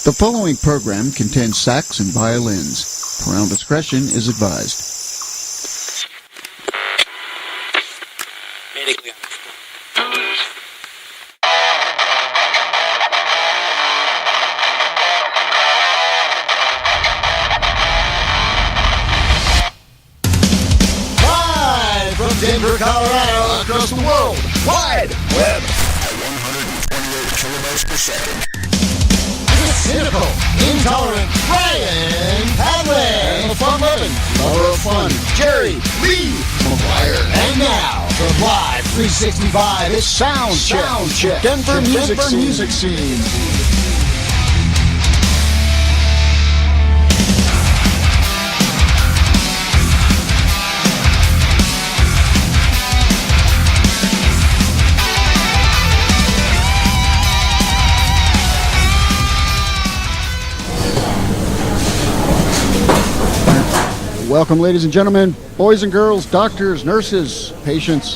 The following program contains sax and violins. Parental discretion is advised. Live from Denver, Colorado, across the world, wide web at 128 kilobytes per second. Cynical, intolerant Brian Hadley, and the fun-loving lover of fun, Jerry Lee McGuire. And now, from Live 365, it's Soundcheck, Denver music scene. Welcome, ladies and gentlemen, boys and girls, doctors, nurses, patients,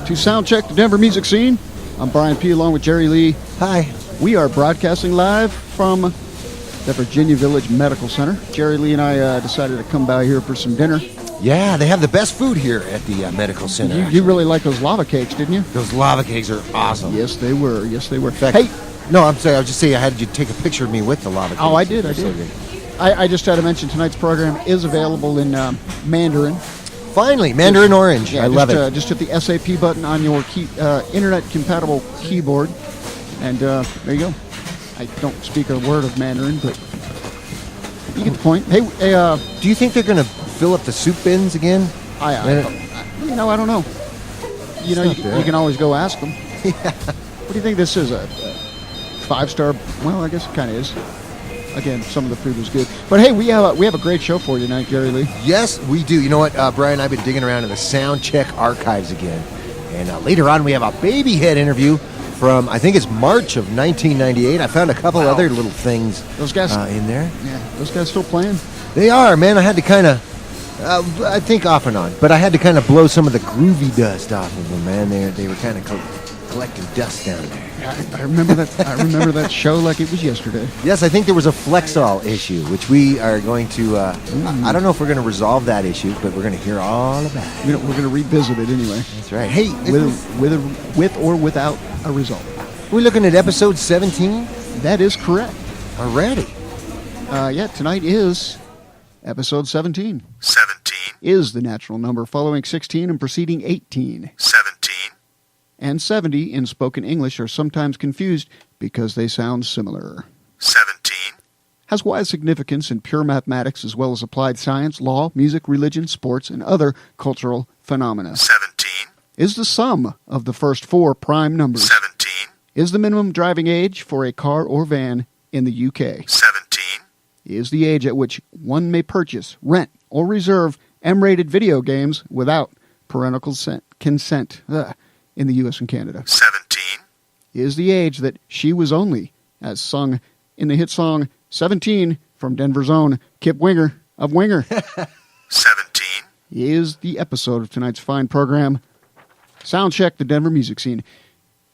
to Soundcheck, the Denver music scene. I'm Brian P. along with Jerry Lee. Hi. We are broadcasting live from the Virginia Village Medical Center. Jerry Lee and I decided to come by here for some dinner. Yeah, they have the best food here at the medical center. You really like those lava cakes, didn't you? Those lava cakes are awesome. Yes, they were. Yes, they were. In fact, hey, no, I'm sorry. I was just saying I had you take a picture of me with the lava cakes. Oh, I did. I just had to mention tonight's program is available in Mandarin. Finally, Mandarin Orange. Yeah, I love it. Just hit the SAP button on your internet-compatible keyboard, and there you go. I don't speak a word of Mandarin, but you get the point. Hey, do you think they're going to fill up the soup bins again? I don't know. You know, you can always go ask them. Yeah. What do you think this is? A 5-star? Well, I guess it kind of is. Again, some of the food was good. But hey, we have a great show for you tonight, Jerry Lee. Yes, we do. You know what, Brian, I've been digging around in the Soundcheck archives again. And later on, we have a Babihed interview from, I think it's March of 1998. I found a couple other little things those guys, in there. Yeah, those guys still playing? They are, man. I had to kind of, I think off and on, but I had to kind of blow some of the groovy dust off of them, man. They were kind of collecting dust down there. I remember that. I remember that show like it was yesterday. Yes, I think there was a Flexol issue, which we are going to. I don't know if we're going to resolve that issue, but we're going to hear all about it. We're going to revisit it anyway. That's right. Hey, with or without a result. We're looking at episode 17. That is correct. Already. Yeah, tonight is episode 17. 17. Is the natural number following 16 and preceding 18. 17. And 70 in spoken English are sometimes confused because they sound similar. 17. Has wide significance in pure mathematics as well as applied science, law, music, religion, sports, and other cultural phenomena. 17. Is the sum of the first 4 prime numbers. 17. Is the minimum driving age for a car or van in the UK. 17. Is the age at which one may purchase, rent, or reserve M-rated video games without parental consent. In the U.S. and Canada. 17. Is the age that She Was Only, as sung in the hit song 17 from Denver's own Kip Winger of Winger. 17. Is the episode of tonight's fine program, Soundcheck, the Denver music scene.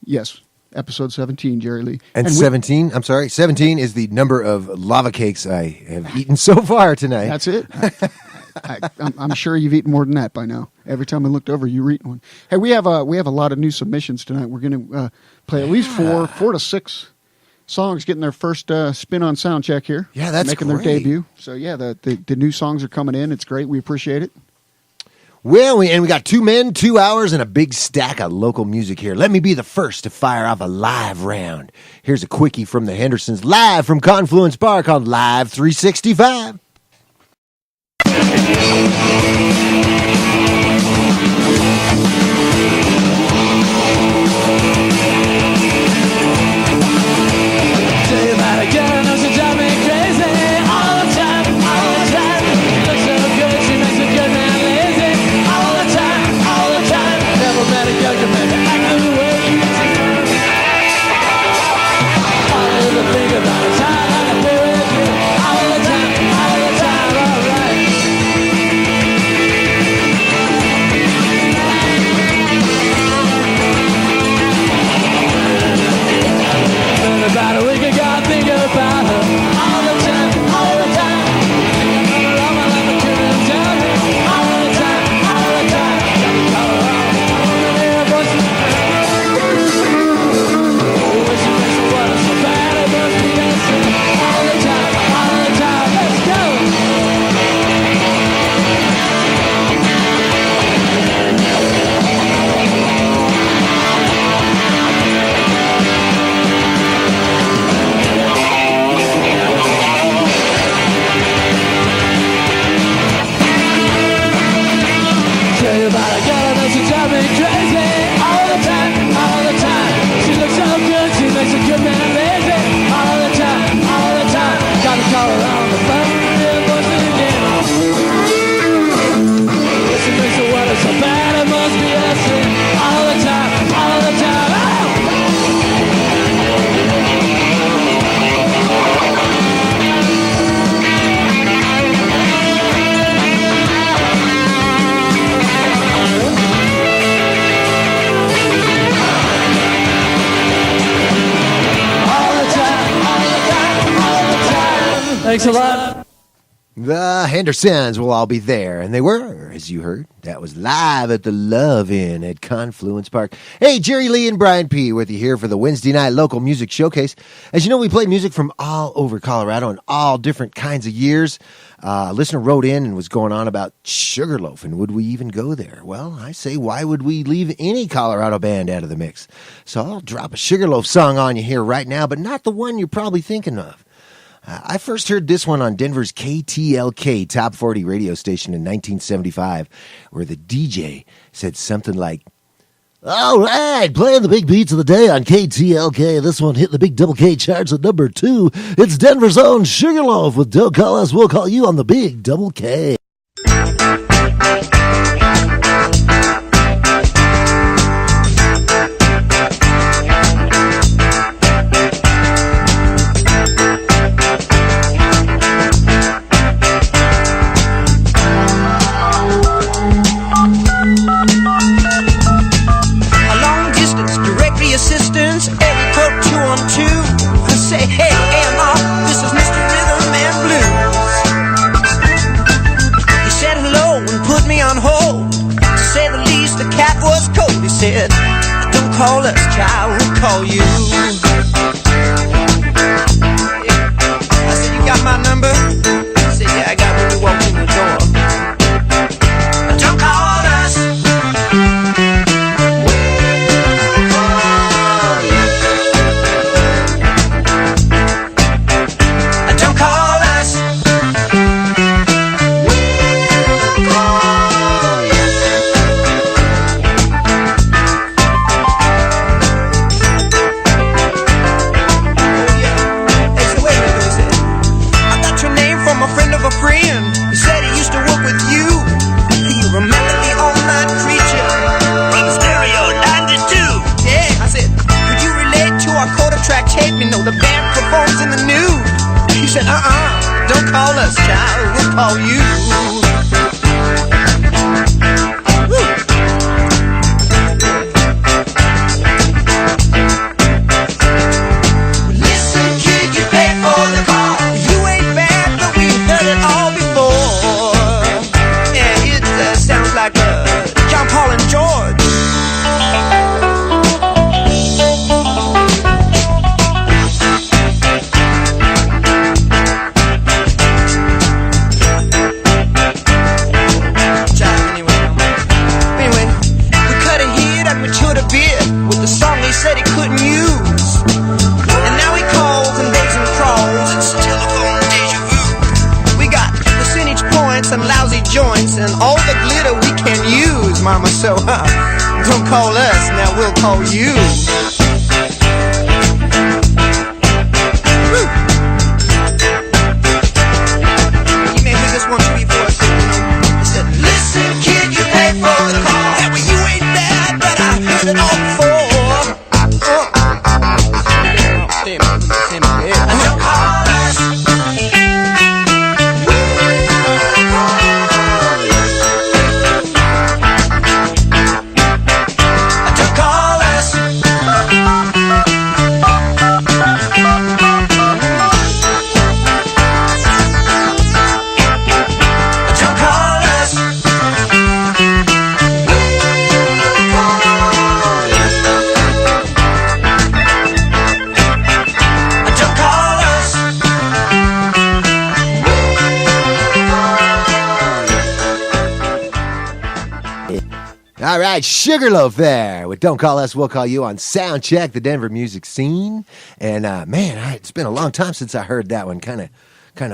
Yes, episode 17, Jerry Lee. And 17, I'm sorry, 17 is the number of lava cakes I have eaten so far tonight. That's it. I'm sure you've eaten more than that by now. Every time I looked over, you were eating one. Hey, we have a lot of new submissions tonight. We're going to play at least 4 to 6 songs getting their first spin on Soundcheck here. Yeah, that's making great. Their debut. So yeah, the new songs are coming in. It's great. We appreciate it. Well, we got 2 men, 2 hours, and a big stack of local music here. Let me be the first to fire off a live round. Here's a quickie from the Hendersons, live from Confluence Bar called Live 365. All the time, all right. Thanks a lot. The Hendersons will all be there, and they were, as you heard. That was live at the Love Inn at Confluence Park. Hey, Jerry Lee and Brian P. with you here for the Wednesday night local music showcase. As you know, we play music from all over Colorado in all different kinds of years. A listener wrote in and was going on about Sugarloaf, and would we even go there? Well, I say, why would we leave any Colorado band out of the mix? So I'll drop a Sugarloaf song on you here right now, but not the one you're probably thinking of. I first heard this one on Denver's KTLK Top 40 radio station in 1975, where the DJ said something like, "All right, playing the big beats of the day on KTLK. This one hit the big double K charts at number 2. It's Denver's own Sugarloaf with Don't Call Us, We'll Call You on the big double K." Said, don't call us, child, we'll call you. I said, you got my number? I said, yeah, I got when you walked in the door. Don't call us. We'll call you. Don't call us. We'll call you. The band performs in the nude. He said, don't call us, child, we'll call you. Listen, kid, you pay for the call. You ain't bad, but we heard it all before. Yeah, it sounds like John Paul and George. Said he couldn't use, and now he calls and begs and crawls. It's telephone deja vu. We got percentage points and lousy joints and all the glitter we can use, mama. So don't call us, now we'll call you. Woo. You may hear this one too before. He said, listen, kid, you pay for the call. Yeah, well, you ain't bad, but I heard it all before. Don't call us. Don't call us. Don't call us. All right, Sugarloaf there with Don't Call Us, We'll Call You on Soundcheck, the Denver music scene. And man, it's been a long time since I heard that one. Kind of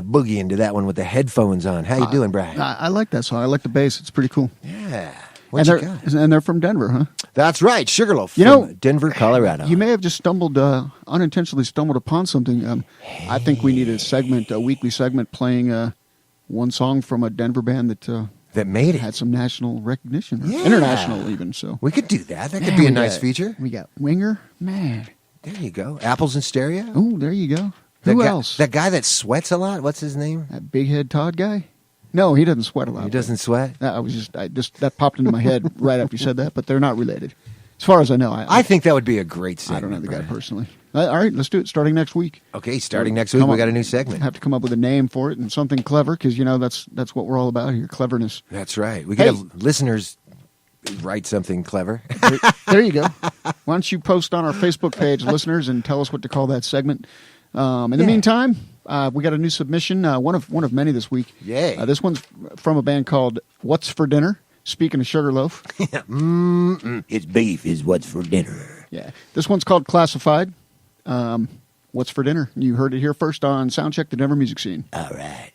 boogie into that one with the headphones on. How you doing, Brian? I like that song. I like the bass. It's pretty cool. Yeah. And they're from Denver, huh? That's right, Sugarloaf from Denver, Colorado. You may have just unintentionally stumbled upon something. I think we need a weekly segment playing one song from a Denver band that made it. Had some national recognition. Yeah. International even. So we could do that. That could be a nice feature. We got Winger. Man. There you go. Apples and Stereo. Oh, there you go. Who else? That guy that sweats a lot. What's his name? That big head Todd guy? No, he doesn't sweat a lot. He doesn't sweat? That popped into my head right after you said that, but they're not related. As far as I know, I think that would be a great I segment. don't know the guy Brian. personally. All right, let's do it. Starting next week. Okay, starting next week, we got a new segment. Have to come up with a name for it and something clever because that's what we're all about here. Cleverness. That's right. We got to have listeners write something clever. There you go. Why don't you post on our Facebook page, listeners, and tell us what to call that segment. In the meantime, we got a new submission, one of many this week. Yay. This one's from a band called What's for Dinner. Speaking of Sugarloaf. It's beef is what's for dinner. Yeah. This one's called Classified. What's for Dinner? You heard it here first on Soundcheck, the Denver music scene. All right.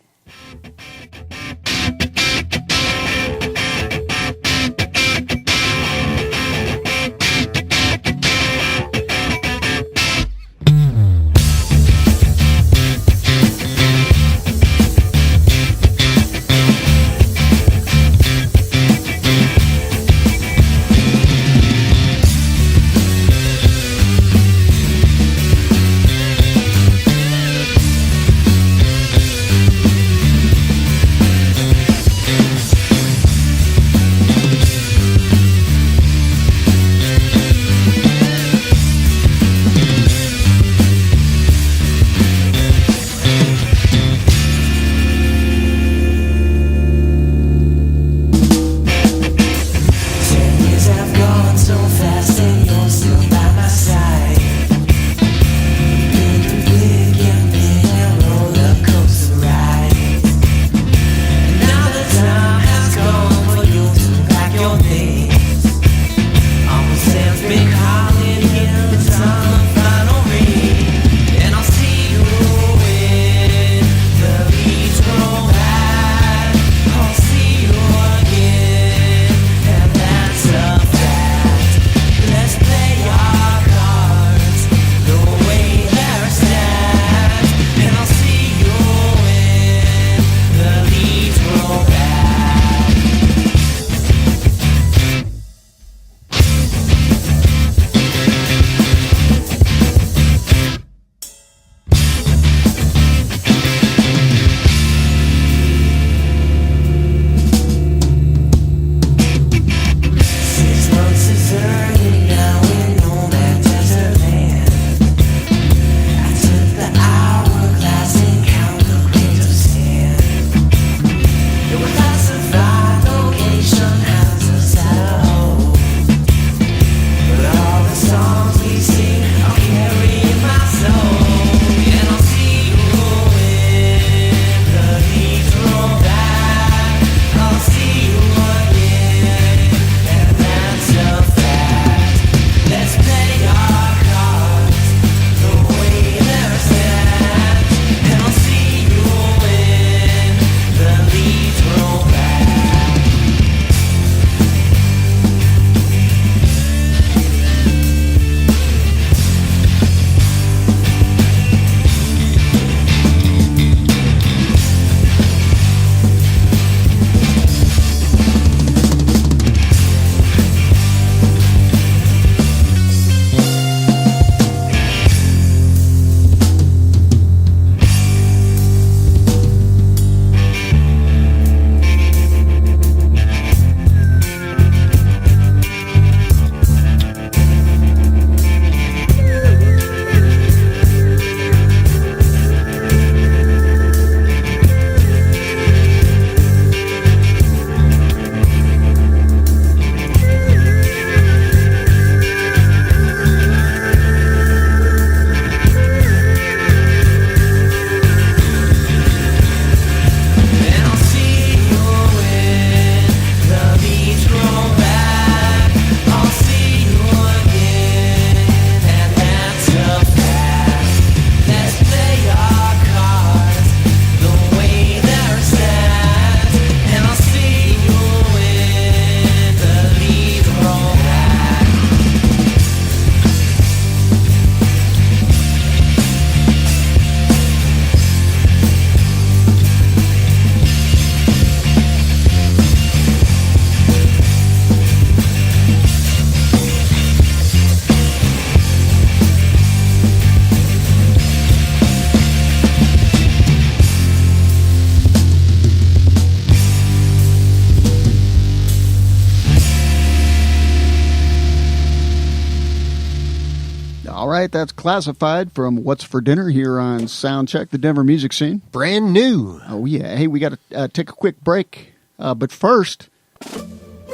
right, that's Classified from What's for Dinner here on Soundcheck, the Denver music scene. Brand new. Oh, yeah. Hey, we got to take a quick break. But first,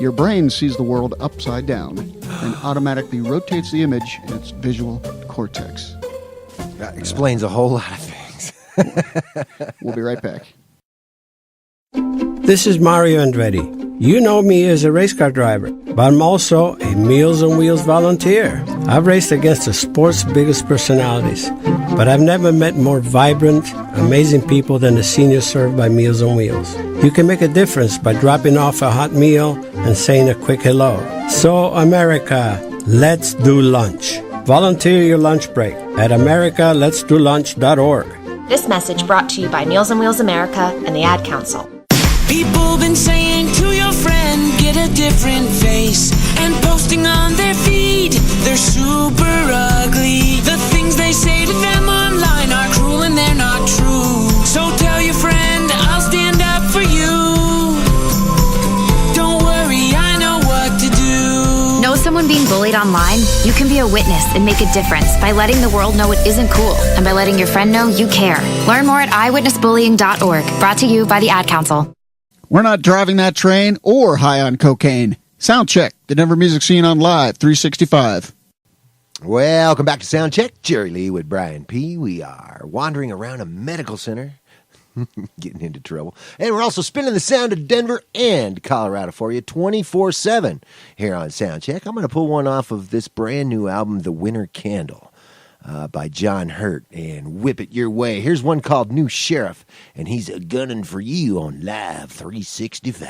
your brain sees the world upside down and automatically rotates the image in its visual cortex. That explains a whole lot of things. We'll be right back. This is Mario Andretti. You know me as a race car driver, but I'm also a Meals on Wheels volunteer. I've raced against the sport's biggest personalities, but I've never met more vibrant, amazing people than the seniors served by Meals on Wheels. You can make a difference by dropping off a hot meal and saying a quick hello. So, America, let's do lunch. Volunteer your lunch break at americaletsdolunch.org. This message brought to you by Meals on Wheels America and the Ad Council. People been saying to your friend, get a different face, and posting on their feed, they're super ugly. The things they say to them online are cruel and they're not true. So tell your friend, I'll stand up for you. Don't worry, I know what to do. Know someone being bullied online? You can be a witness and make a difference by letting the world know it isn't cool and by letting your friend know you care. Learn more at eyewitnessbullying.org. Brought to you by the Ad Council. We're not driving that train or high on cocaine. Soundcheck, the Denver music scene on Live 365. Welcome back to Soundcheck. Jerry Lee with Brian P. We are wandering around a medical center, getting into trouble. And we're also spinning the sound of Denver and Colorado for you 24/7 here on Soundcheck. I'm going to pull one off of this brand new album, The Winter Candle, by John Hurt, and whip it your way. Here's one called New Sheriff, and he's a gunning for you on Live 365.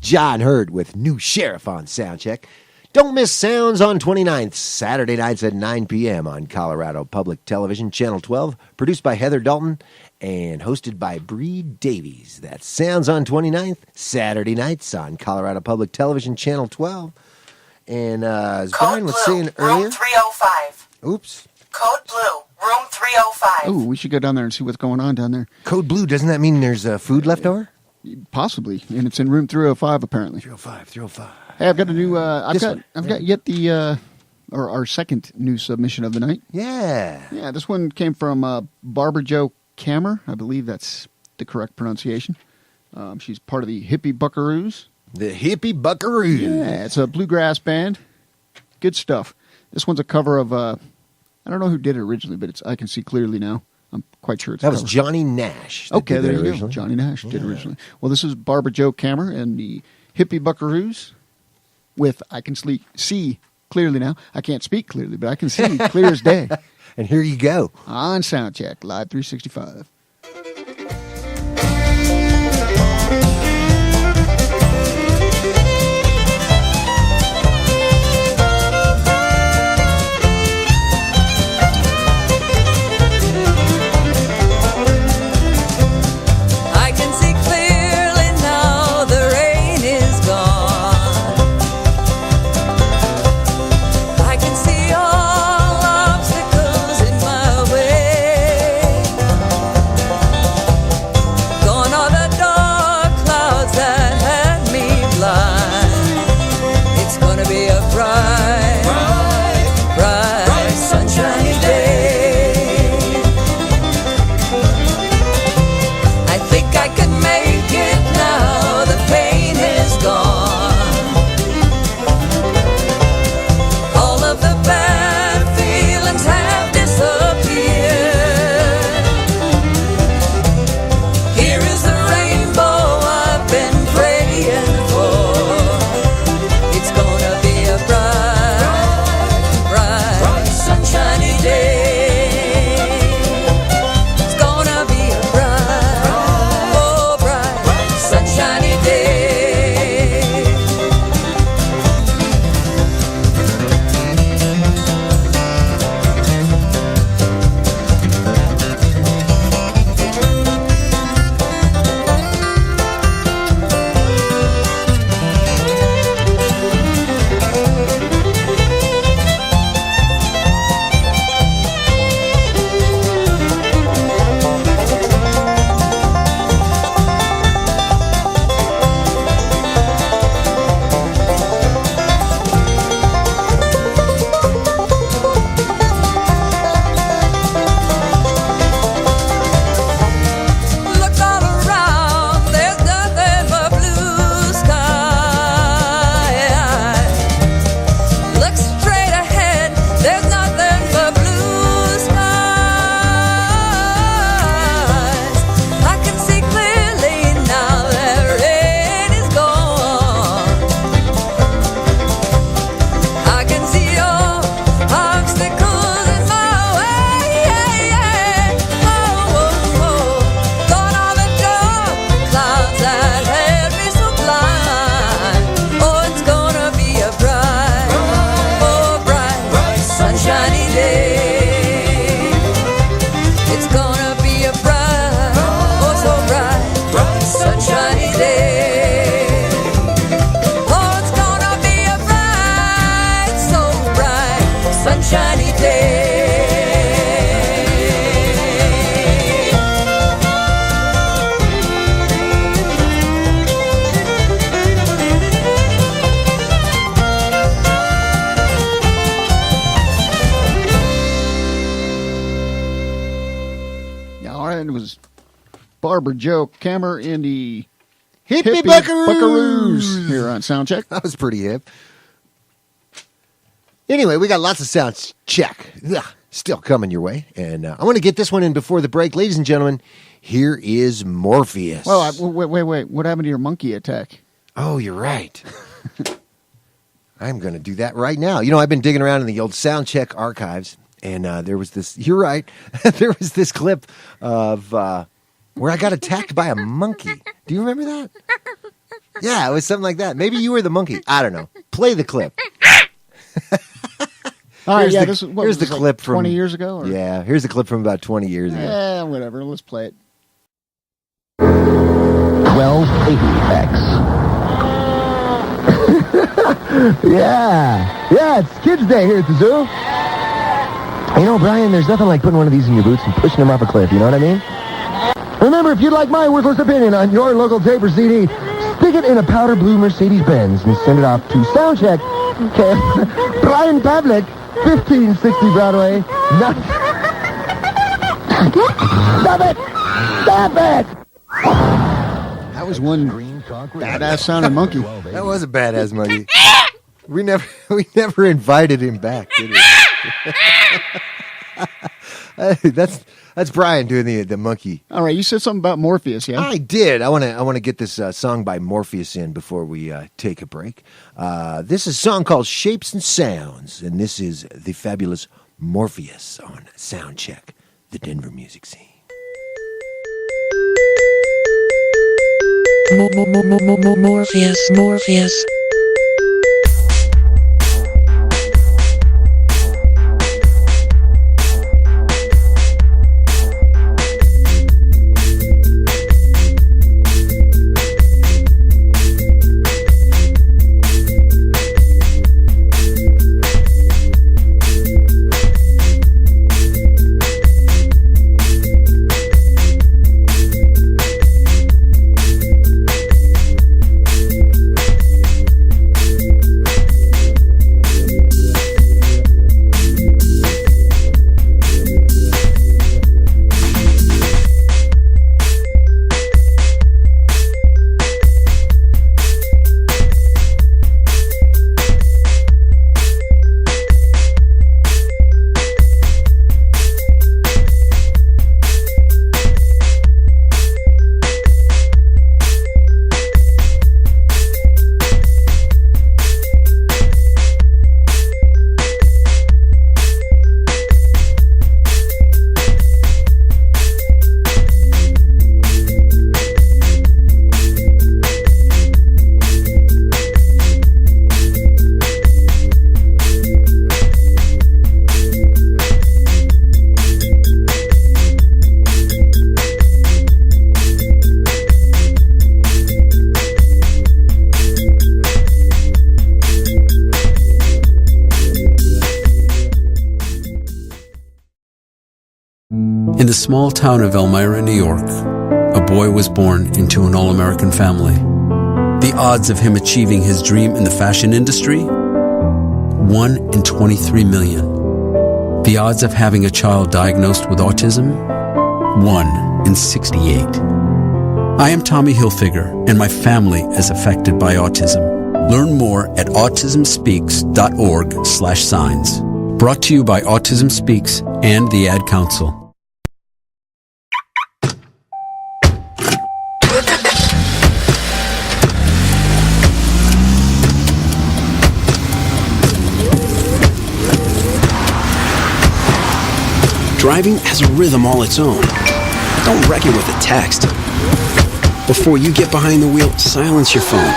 John Hurd with New Sheriff on Soundcheck. Don't miss Sounds on 29th, Saturday nights at 9 p.m. on Colorado Public Television, Channel 12, produced by Heather Dalton and hosted by Bree Davies. That's Sounds on 29th, Saturday nights on Colorado Public Television, Channel 12. And as Brian was saying earlier... Room 305. Oops. Code Blue, room 305. Oh, we should go down there and see what's going on down there. Code Blue, doesn't that mean there's food left over? Possibly, and it's in room 305 apparently. 305. Hey, I've got a new. I've got yet the our second new submission of the night. Yeah. This one came from Barbara Jo Kammer. I believe that's the correct pronunciation. She's part of the Hippie Buckaroos. The Hippie Buckaroos. Yeah, it's a bluegrass band. Good stuff. This one's a cover of I don't know who did it originally, but it's I Can See Clearly Now. I'm quite sure it's that was Johnny Nash. Okay, there you go. Johnny Nash did originally. Well, this is Barbara Jo Kammer and the Hippie Buckaroos with I Can See Clearly Now. I can't speak clearly, but I can see clear as day. And here you go. On Soundcheck, Live 365. Barbara Jo Kammer in the Hippie Buckaroos. Buckaroos here on Soundcheck. That was pretty hip. Anyway, we got lots of sounds check still coming your way. And I want to get this one in before the break. Ladies and gentlemen, here is Morpheus. Well, wait. What happened to your monkey attack? Oh, you're right. I'm going to do that right now. You know, I've been digging around in the old Soundcheck archives, and there was this, you're right, there was this clip of where I got attacked by a monkey. Do you remember that? Yeah, it was something like that. Maybe you were the monkey. I don't know. Play the clip. All right, Here's this here's the clip from 20 years ago? Or? Yeah, here's the clip from about 20 years ago. Yeah, whatever. Let's play it. 1280X. Yeah, it's Kids Day here at the zoo. You know, Brian, there's nothing like putting one of these in your boots and pushing them off a cliff, you know what I mean? Remember, if you'd like my worthless opinion on your local tape or CD, stick it in a powder blue Mercedes-Benz and send it off to Soundcheck, Brian Pavlik, 1560 Broadway. Stop it! Stop it! That was one badass sounding monkey. That was a badass monkey. We never invited him back, did we? That's Brian doing the monkey. All right, you said something about Morpheus, yeah? I did. I want to get this song by Morpheus in before we take a break. This is a song called Shapes and Sounds, and this is the fabulous Morpheus on Soundcheck, the Denver music scene. Morpheus. In the small town of Elmira, New York, a boy was born into an all-American family. The odds of him achieving his dream in the fashion industry? 1 in 23 million. The odds of having a child diagnosed with autism? 1 in 68. I am Tommy Hilfiger, and my family is affected by autism. Learn more at autismspeaks.org/signs. Brought to you by Autism Speaks and the Ad Council. Driving has a rhythm all its own. Don't wreck it with a text. Before you get behind the wheel, silence your phone.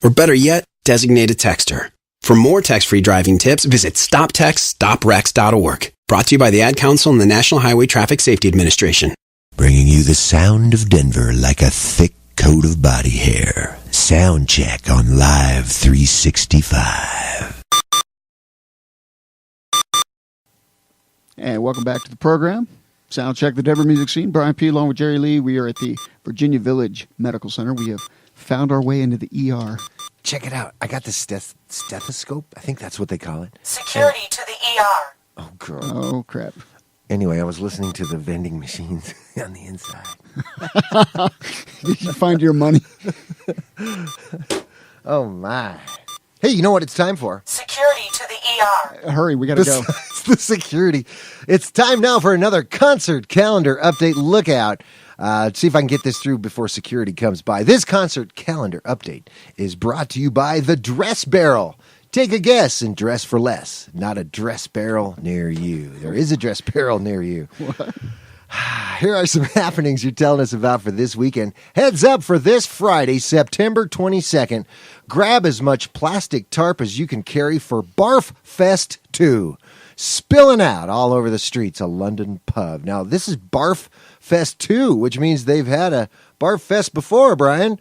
Or better yet, designate a texter. For more text-free driving tips, visit stoptextstoprex.org. Brought to you by the Ad Council and the National Highway Traffic Safety Administration. Bringing you the sound of Denver like a thick coat of body hair. Soundcheck on Live 365. And welcome back to the program. Soundcheck, the Denver music scene. Brian P. along with Jerry Lee. We are at the Virginia Village Medical Center. We have found our way into the ER. Check it out. I got this stethoscope. I think that's what they call it. Security to the ER. Oh, girl. Oh, crap. Anyway, I was listening to the vending machines on the inside. Did you find your money? Oh, my. Hey, you know what it's time for? Security to the ER. Hurry, we got to go. It's the security. It's time now for another concert calendar update. Look out. See if I can get this through before security comes by. This concert calendar update is brought to you by The Dress Barrel. Take a guess and dress for less. Not a dress barrel near you. There is a dress barrel near you. What? Here are some happenings you're telling us about for this weekend. Heads up for this Friday, September 22nd. Grab as much plastic tarp as you can carry for Barf Fest 2. Spilling out all over the streets of London pub. Now, this is Barf Fest 2, which means they've had a Barf Fest before, Brian.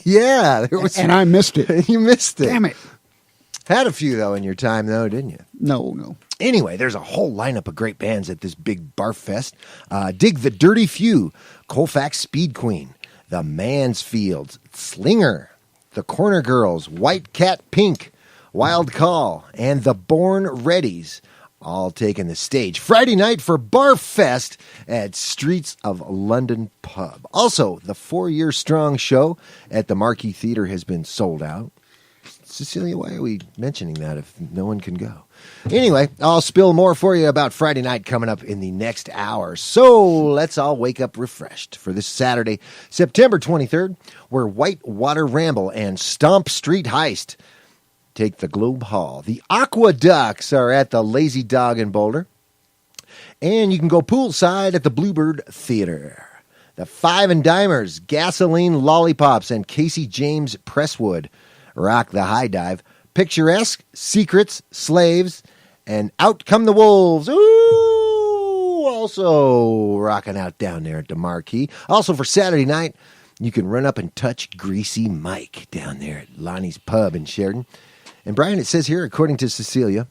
Yeah. There was, and I missed it. You missed it. Damn it. Had a few, though, in your time, though, didn't you? No. Anyway, there's a whole lineup of great bands at this big Barf Fest. Dig the Dirty Few, Colfax Speed Queen, the Mansfields, Slinger, the Corner Girls, White Cat Pink, Wild Call, and the Born Readies, all taking the stage Friday night for Barf Fest at Streets of London Pub. Also, the 4-year-strong show at the Marquee Theater has been sold out. Cecilia, why are we mentioning that if no one can go? Anyway, I'll spill more for you about Friday night coming up in the next hour. So let's all wake up refreshed for this Saturday, September 23rd, where Whitewater Ramble and Stomp Street Heist take the Globe Hall. The Aqua Ducks are at the Lazy Dog in Boulder. And you can go poolside at the Bluebird Theater. The Five and Dimers, Gasoline Lollipops, and Casey James Presswood rock the High Dive. Picturesque, Secrets, Slaves, and Out Come the Wolves. Ooh! Also rocking out down there at the Marquee. Also for Saturday night, you can run up and touch Greasy Mike down there at Lonnie's Pub in Sheridan. And Brian, it says here, according to Cecilia,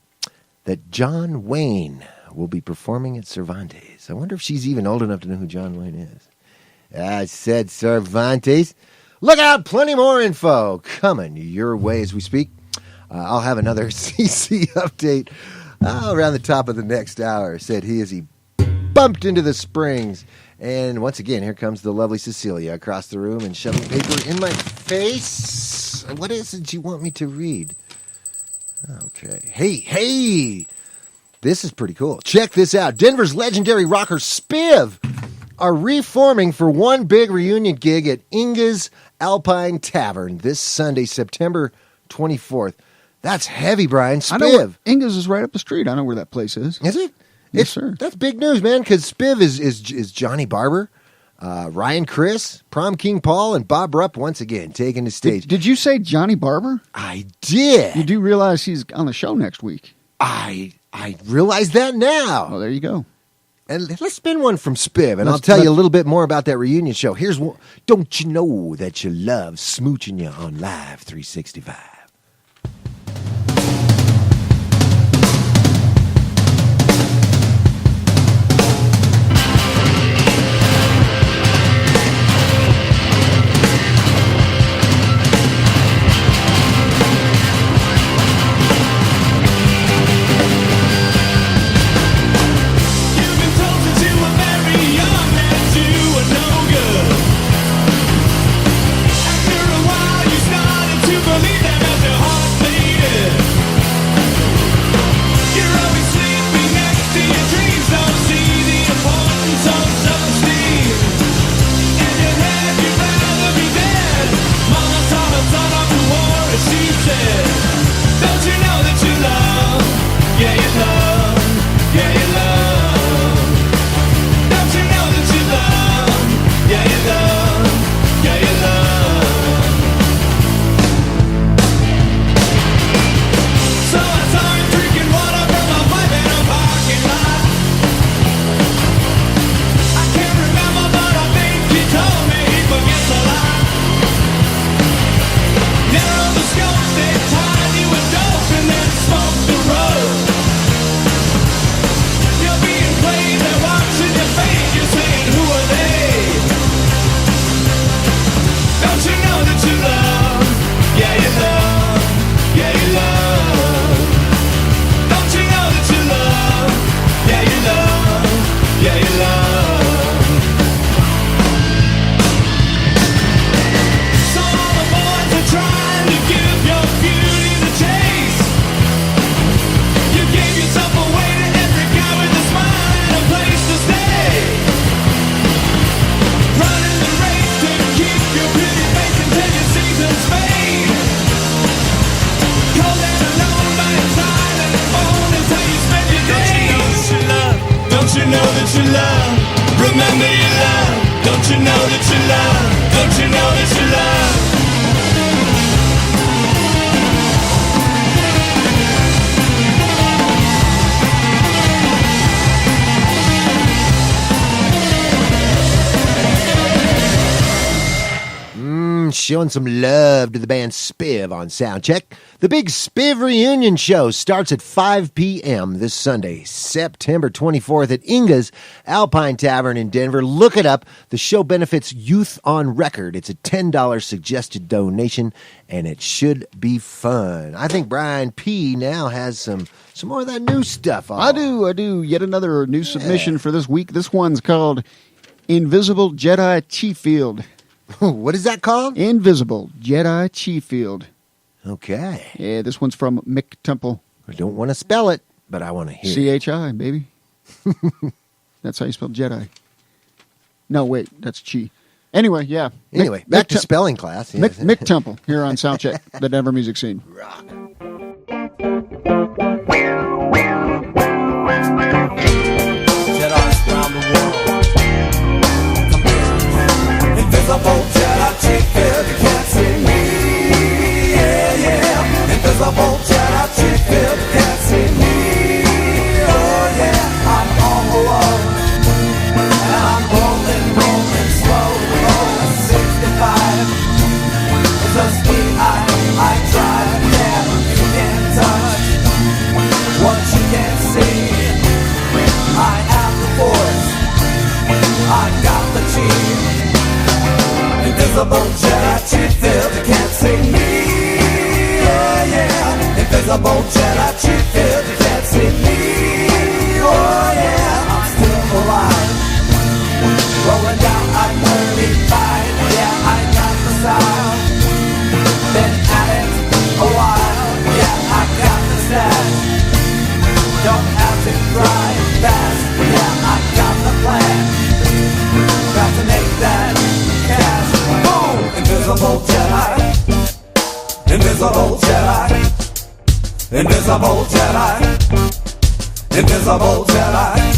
that John Wayne will be performing at Cervantes. I wonder if she's even old enough to know who John Wayne is. I said Cervantes. Look out, plenty more info coming your way as we speak. I'll have another CC update around the top of the next hour. Said he as he bumped into the springs. And once again, here comes the lovely Cecilia across the room and shoving paper in my face. What is it you want me to read? Okay. Hey. This is pretty cool. Check this out. Denver's legendary rocker Spiv are reforming for one big reunion gig at Inga's Alpine Tavern this Sunday, September 24th. That's heavy, Brian. Spiv. I know Inga's is right up the street. I know where that place is. Is it? Yes, sir. That's big news, man, because Spiv is Johnny Barber, Ryan Criss, Prom King Paul, and Bob Rupp once again taking the stage. Did you say Johnny Barber? I did. You do realize he's on the show next week. I realize that now. Oh, there you go. And let's spin one from Spiv, and I'll tell you a little bit more about that reunion show. Here's one. Don't you know that you love smooching you on Live 365? After a while, you started to believe that that you love? Remember you love. Don't you know that you love? Don't you know that you love? Showing some love to the band Spiv on Soundcheck. The big Spiv reunion show starts at 5 p.m. this Sunday, September 24th at Inga's Alpine Tavern in Denver. Look it up. The show benefits Youth on Record. It's a $10 suggested donation, and it should be fun. I think Brian P. now has some more of that new stuff on. I do. Yet another new submission for this week. This one's called Invisible Jedi Chieffield. What is that called? Invisible Jedi Chieffield. Okay. Yeah, this one's from Mick Temple. I don't want to spell it, but I want to hear C-H-I, baby. That's how you spell Jedi. No, wait, that's Chi. Anyway, yeah. Anyway, back to spelling class. Yes. Mick Temple here on Soundcheck, the Denver music scene. Rock. Jedi's around the world. Invisible Jedi Chieffield, you can't see me. Yeah, yeah. Invisible Jedi Chieffield, you can't see me. Oh yeah, I'm all alone, and I'm rolling slow. Rolling 65. It's just me, I drive. Yeah, you can't touch what you can't see. I have the force. I got the cheese. Invisible Jedi Chieffield, you can't see me. Yeah, yeah. Invisible Jedi Chieffield, you can't see me. Oh yeah, I'm still alive. Rolling down I-35. Yeah, I got the style. Been at it a while. Yeah, I got the stash. Don't have to drive fast. Yeah, I got the plan. Got to make that cash. Invisible Jedi, Invisible Jedi, Invisible Jedi, Invisible Jedi.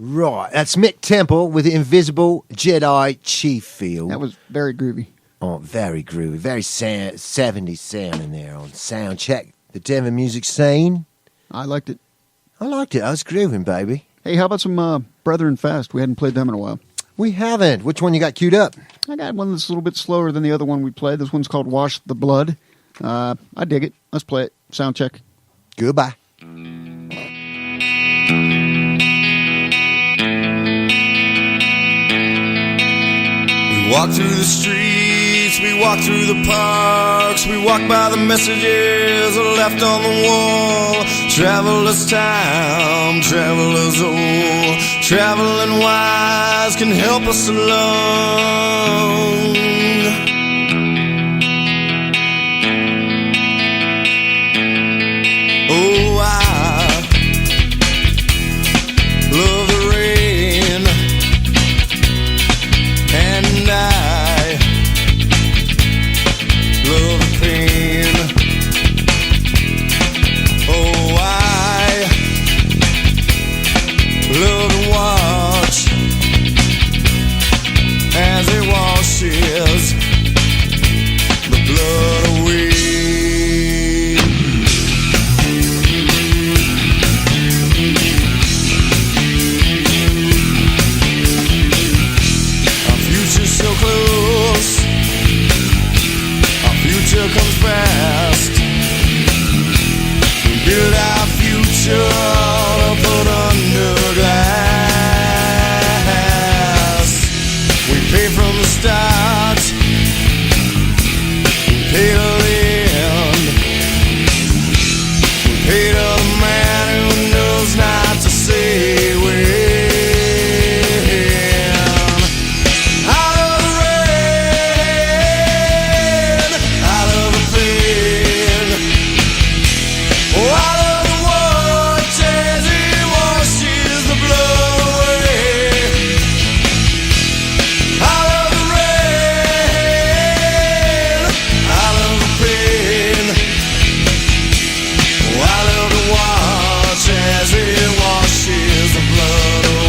Right, that's Mick Temple with Invisible Jedi Chieffield. That was very groovy. Oh, very groovy. Very 70s sound in there on Soundcheck, the Denver music scene. I liked it. I liked it. I was grooving, baby. Hey, how about some Brethren Fast? We hadn't played them in a while. We haven't. Which one you got queued up? I got one that's a little bit slower than the other one we played. This one's called Wash the Blood. I dig it. Let's play it. Soundcheck. Goodbye. We walk through the streets, we walk through the parks, we walk by the messages left on the wall. Traveler's time, traveler's old, traveling wise can help us along. Oh, I love the rain, and I love the pain. Oh, I love the wild. future comes fast. Build our future to put under glass. We pay from the start, we pay to the end. We pay to the man who knows not to say when. Out of the rain, out of the pain, out of the watch as he washes the blood away. Out of the rain, out of the pain, out of the watch as he washes the blood away.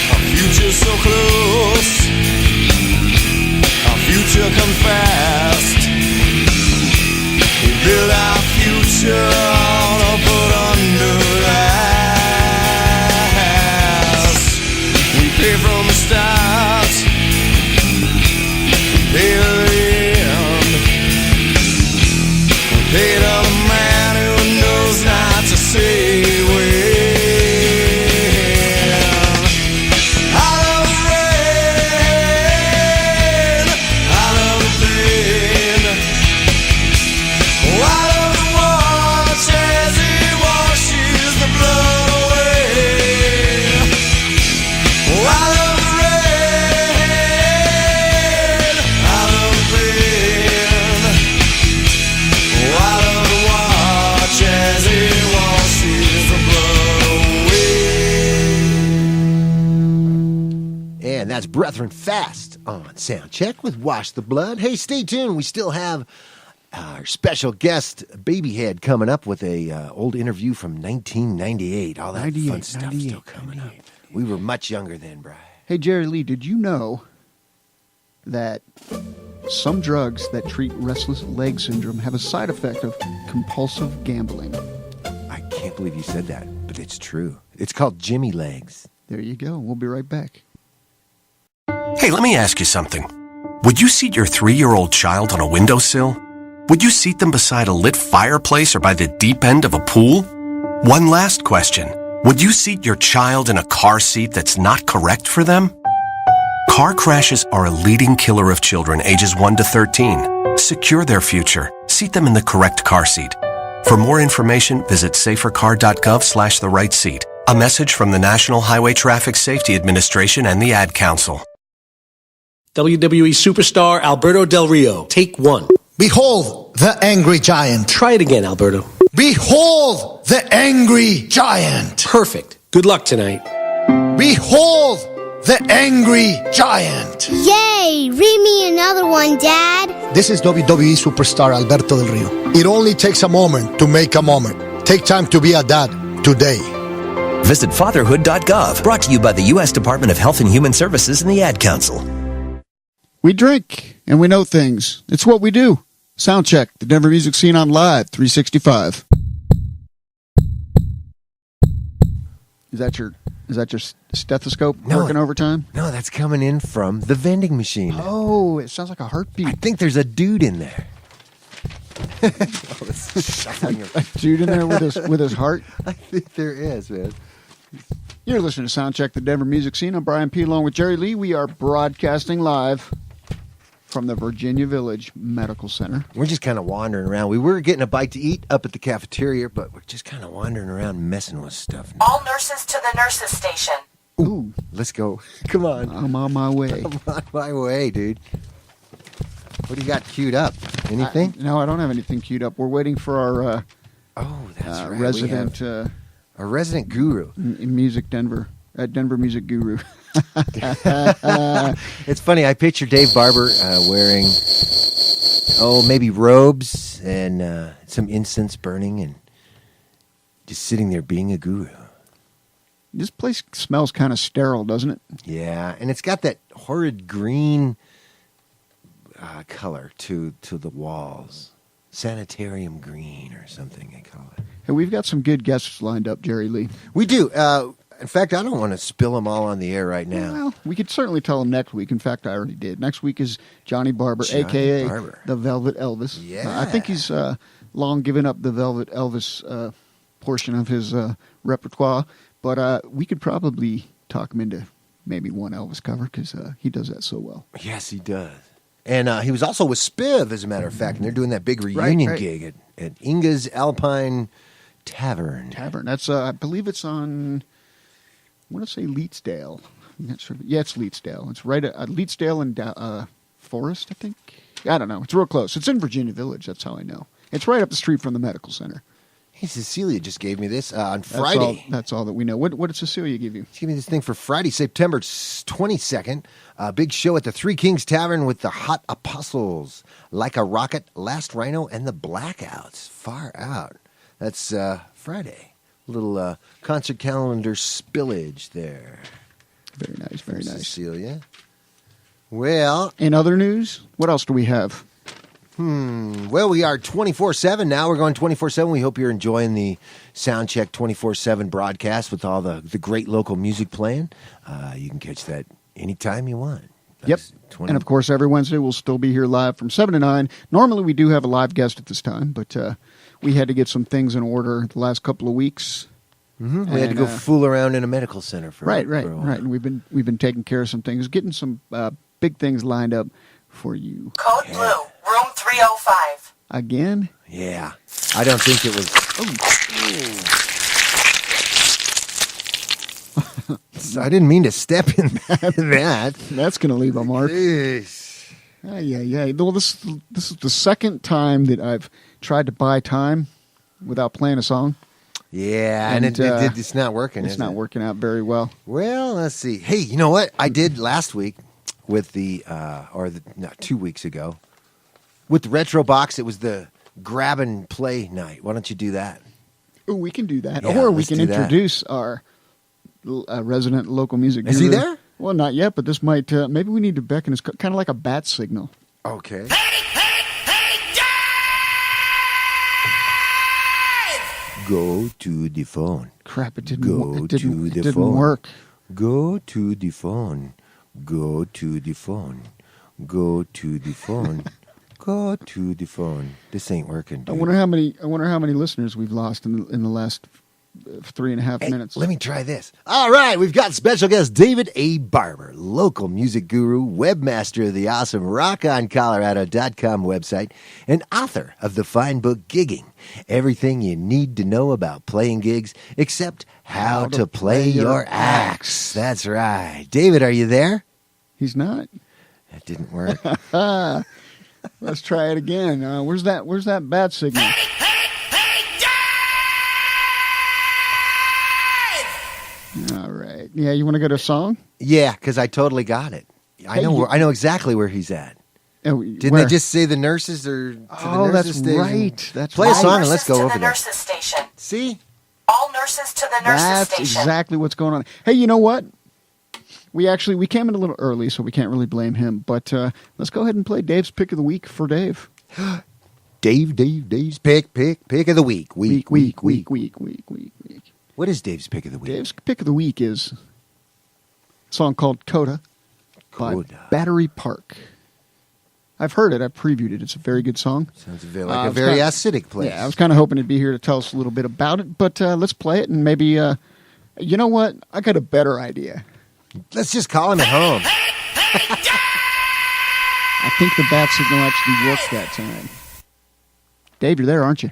Our future's so close, our future comes fast. We build our future to put under glass. We pay from the start, we pay to the end. We pay to the man who knows not to say when. Out of the rain, out of the pain, out of the watch as he washes the blood away. Out of the rain, out of the pain, out of the watch as he washes the blood away. And that's Brethren Fast on Soundcheck with Wash the Blood. Hey, stay tuned. We still have our special guest, Babihed, coming up with a old interview from 1998. All that fun 98, stuff 98, still coming 98. up. We were much younger then, Brian. Hey, Jerry Lee, did you know that some drugs that treat restless leg syndrome have a side effect of compulsive gambling? I can't believe you said that, but it's true. It's called Jimmy Legs. There you go. We'll be right back. Hey, let me ask you something. Would you seat your 3-year-old child on a windowsill? Would you seat them beside a lit fireplace or by the deep end of a pool? One last question. Would you seat your child in a car seat that's not correct for them? Car crashes are a leading killer of children ages 1 to 13. Secure their future. Seat them in the correct car seat. For more information, visit safercar.gov/the right seat. A message from the National Highway Traffic Safety Administration and the Ad Council. WWE superstar Alberto Del Rio. Take 1. Behold the angry giant. Try it again, Alberto. Behold the angry giant. Perfect. Good luck tonight. Behold the angry giant. Yay! Read me another one, Dad. This is WWE superstar Alberto Del Rio. It only takes a moment to make a moment. Take time to be a dad today. Visit fatherhood.gov. Brought to you by the U.S. Department of Health and Human Services and the Ad Council. We drink and we know things. It's what we do. Soundcheck, the Denver music scene on Live 365. Is that your stethoscope working overtime? No, that's coming in from the vending machine. Oh, it sounds like a heartbeat. I think there's a dude in there. A dude in there with his heart? I think there is, man. You're listening to Soundcheck, the Denver music scene. I'm Brian P. along with Jerry Lee. We are broadcasting live from the Virginia Village Medical Center. We're just kind of wandering around. We were getting a bite to eat up at the cafeteria, but we're just kind of wandering around messing with stuff now. All nurses to the nurses station. Ooh, let's go. Come on. I'm on my way. I'm on my way, dude. What do you got queued up? Anything? No, I don't have anything queued up. We're waiting for our that's right. resident A resident guru. In Music Denver. At Denver Music Guru. It's funny. I picture Dave Barber wearing, maybe robes and some incense burning and just sitting there being a guru. This place smells kind of sterile, doesn't it? Yeah, and it's got that horrid green color to the walls. Sanitarium green or something they call it. Hey, we've got some good guests lined up, Jerry Lee. We do. In fact, I don't want to spill them all on the air right now. Well, we could certainly tell them next week. In fact, I already did. Next week is Johnny Barber, a.k.a. Barber. the Velvet Elvis. Yeah. I think he's long given up the Velvet Elvis portion of his repertoire, but we could probably talk him into maybe one Elvis cover because he does that so well. Yes, he does. And he was also with Spiv, as a matter of fact, and they're doing that big reunion gig at Inga's Alpine Tavern. That's, I believe it's on... I want to say Leetsdale. I'm not sure. Yeah, it's Leetsdale. It's right at Leetsdale and Forest, I think. I don't know. It's real close. It's in Virginia Village. That's how I know. It's right up the street from the medical center. Hey, Cecilia just gave me this on Friday. That's all that we know. What did Cecilia give you? She gave me this thing for Friday, September 22nd. Big show at the Three Kings Tavern with the Hot Apostles, Like a Rocket, Last Rhino, and the Blackouts. Far out. That's Friday. Little concert calendar spillage there. Very nice, very nice. Cecilia. Well. In other news, what else do we have? Well, we are 24/7 now. We're going 24/7. We hope you're enjoying the Soundcheck 24/7 broadcast with all the great local music playing. You can catch that anytime you want. Yep. And, of course, every Wednesday we'll still be here live from 7 to 9. Normally we do have a live guest at this time, but we had to get some things in order the last couple of weeks. Mm-hmm. We had to go fool around in a medical center for right. For a while. And we've been taking care of some things, getting some big things lined up for you. Code blue, room 305. Again? Yeah. I don't think it was... I didn't mean to step in that. That's going to leave a mark. Yeah. Well, this is the second time that I've tried to buy time without playing a song. Yeah, and it's not working. It's not working out very well. Well, let's see. Hey, you know what? I did last week with 2 weeks ago with the Retro Box. It was the grab and play night. Why don't you do that? Oh, we can do that, Yeah, or we let's can do that. introduce our resident local music guru. Is he there? Well, not yet, but this might. Maybe we need to beckon. It's kind of like a bat signal. Okay. Go to the phone. Crap! It didn't. Go It to didn't. the It didn't phone. work. Go to the phone. Go to the phone. Go to the phone. Go to the phone. This ain't working, dude. I wonder how many listeners we've lost in the last 3.5 minutes. Let me try this. All right, we've got special guest David A. Barber, local music guru, webmaster of the awesome rockoncolorado.com website, and author of the fine book Gigging. Everything you need to know about playing gigs, except how to play your axe. That's right. David, are you there? He's not. That didn't work. Let's try it again. Where's that bat signal? All right. Yeah, you want to go to a song? Yeah, because I totally got it. I know exactly where he's at. Didn't where? they just say the nurses are to the nurses that's station? right. That's Play right. a song and let's go to over the there. nurses station. See? All nurses to the nurses That's station. exactly what's going on. Hey, you know what? We came in a little early, so we can't really blame him. But let's go ahead and play Dave's pick of the week for Dave. Dave's pick of the week. Week. What is Dave's pick of the week? Dave's pick of the week is a song called Coda by Battery Park. I've heard it. I've previewed it. It's a very good song. Sounds like a very acidic place. Yeah, I was kind of hoping he'd be here to tell us a little bit about it. But let's play it and maybe, you know what? I got a better idea. Let's just call him at home. I think the bat signal actually worked that time. Dave, you're there, aren't you?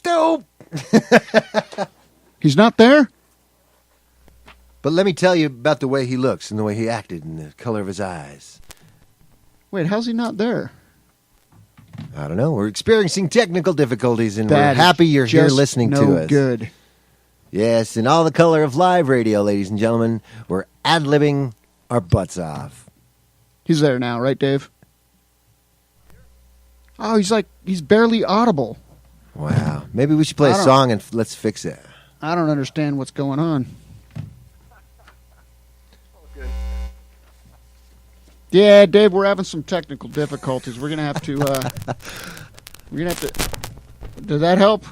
Dope. He's not there? But let me tell you about the way he looks and the way he acted and the color of his eyes. Wait, how's he not there? I don't know. We're experiencing technical difficulties, and That we're happy you're is here just listening no to us. Good. Yes, in all the color of live radio, ladies and gentlemen, we're ad-libbing our butts off. He's there now, right, Dave? Oh, he's barely audible. Wow. Maybe we should play a song and let's fix it. I don't understand what's going on. Yeah, Dave, we're having some technical difficulties. We're gonna have to. Does that help?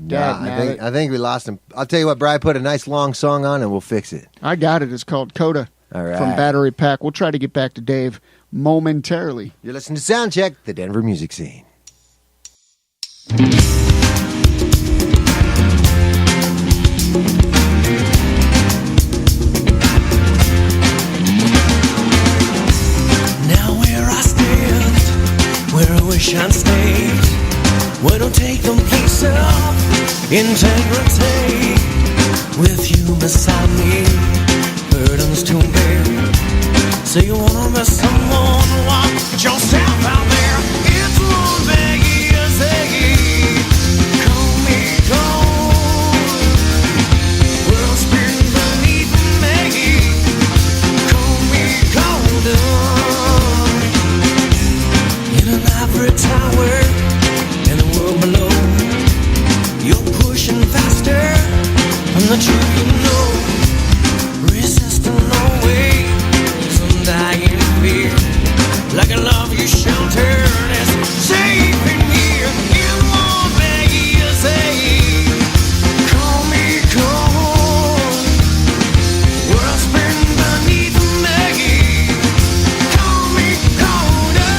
Yeah, I think we lost him. I'll tell you what, Bri, put a nice long song on and we'll fix it. I got it. It's called Coda. All right. From Battery Pack. We'll try to get back to Dave momentarily. You're listening to Soundcheck, the Denver music scene. Now where I stand, where I wish I'd stayed, where don't take the place of integrity. With you beside me, burdens to bear. So you wanna miss someone, watch yourself out there. It's one big easy, call me cold. World spinning beneath me, call me colder. In an ivory tower, in the world below, you're pushing faster than the truth you know. Resisting always, some dying fear. Like a love you sheltered is safe in here. In one big easy, call me cold. World spinning beneath me, call me colder.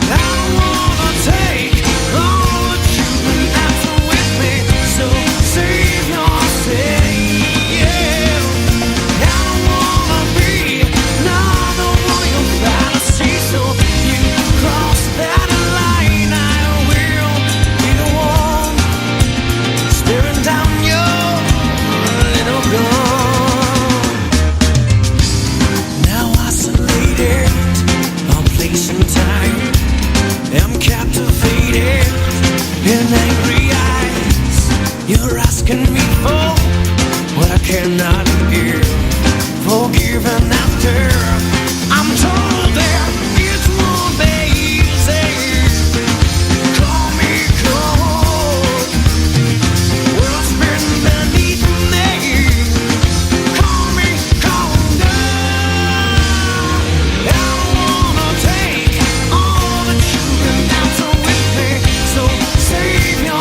I don't wanna take all that you've been after with me, so save yourself. I don't wanna be another one you'll fantasy, so if you cross that line, I will be the one staring down your little gun. Now isolated, on place and time, I'm captivated in angry eyes. You're asking me for what I cannot give. Forgiven after I'm told there it's more easy. Call me cold. World spinning beneath me. Call me colder. I don't wanna take all that you've been after with me, so save your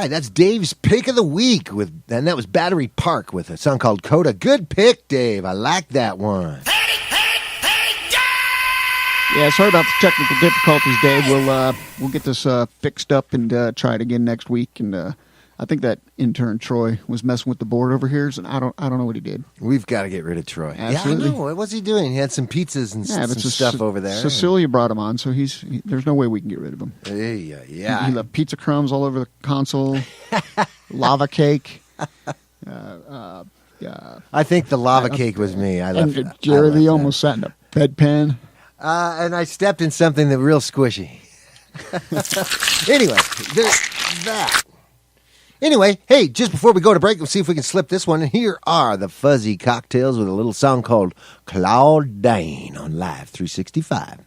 right, that's Dave's pick of the week, and that was Battery Park with a song called Coda. Good pick, Dave. I like that one. Yeah, sorry about the technical difficulties, Dave. We'll get this fixed up and try it again next week. And I think that intern Troy was messing with the board over here, and I don't know what he did. We've got to get rid of Troy. Absolutely. Yeah, I know. What's he doing? He had some pizzas and some stuff over there. Cecilia brought him on, so there's no way we can get rid of him. Yeah. He left pizza crumbs all over the console, lava cake. I think the lava cake was me. Jerry Lee almost sat in a bedpan. And I stepped in something that real squishy. Anyway, there's that. Anyway, hey, just before we go to break, we'll see if we can slip this one. And here are the Fuzzy Cocktails with a little song called Claudine on Live 365.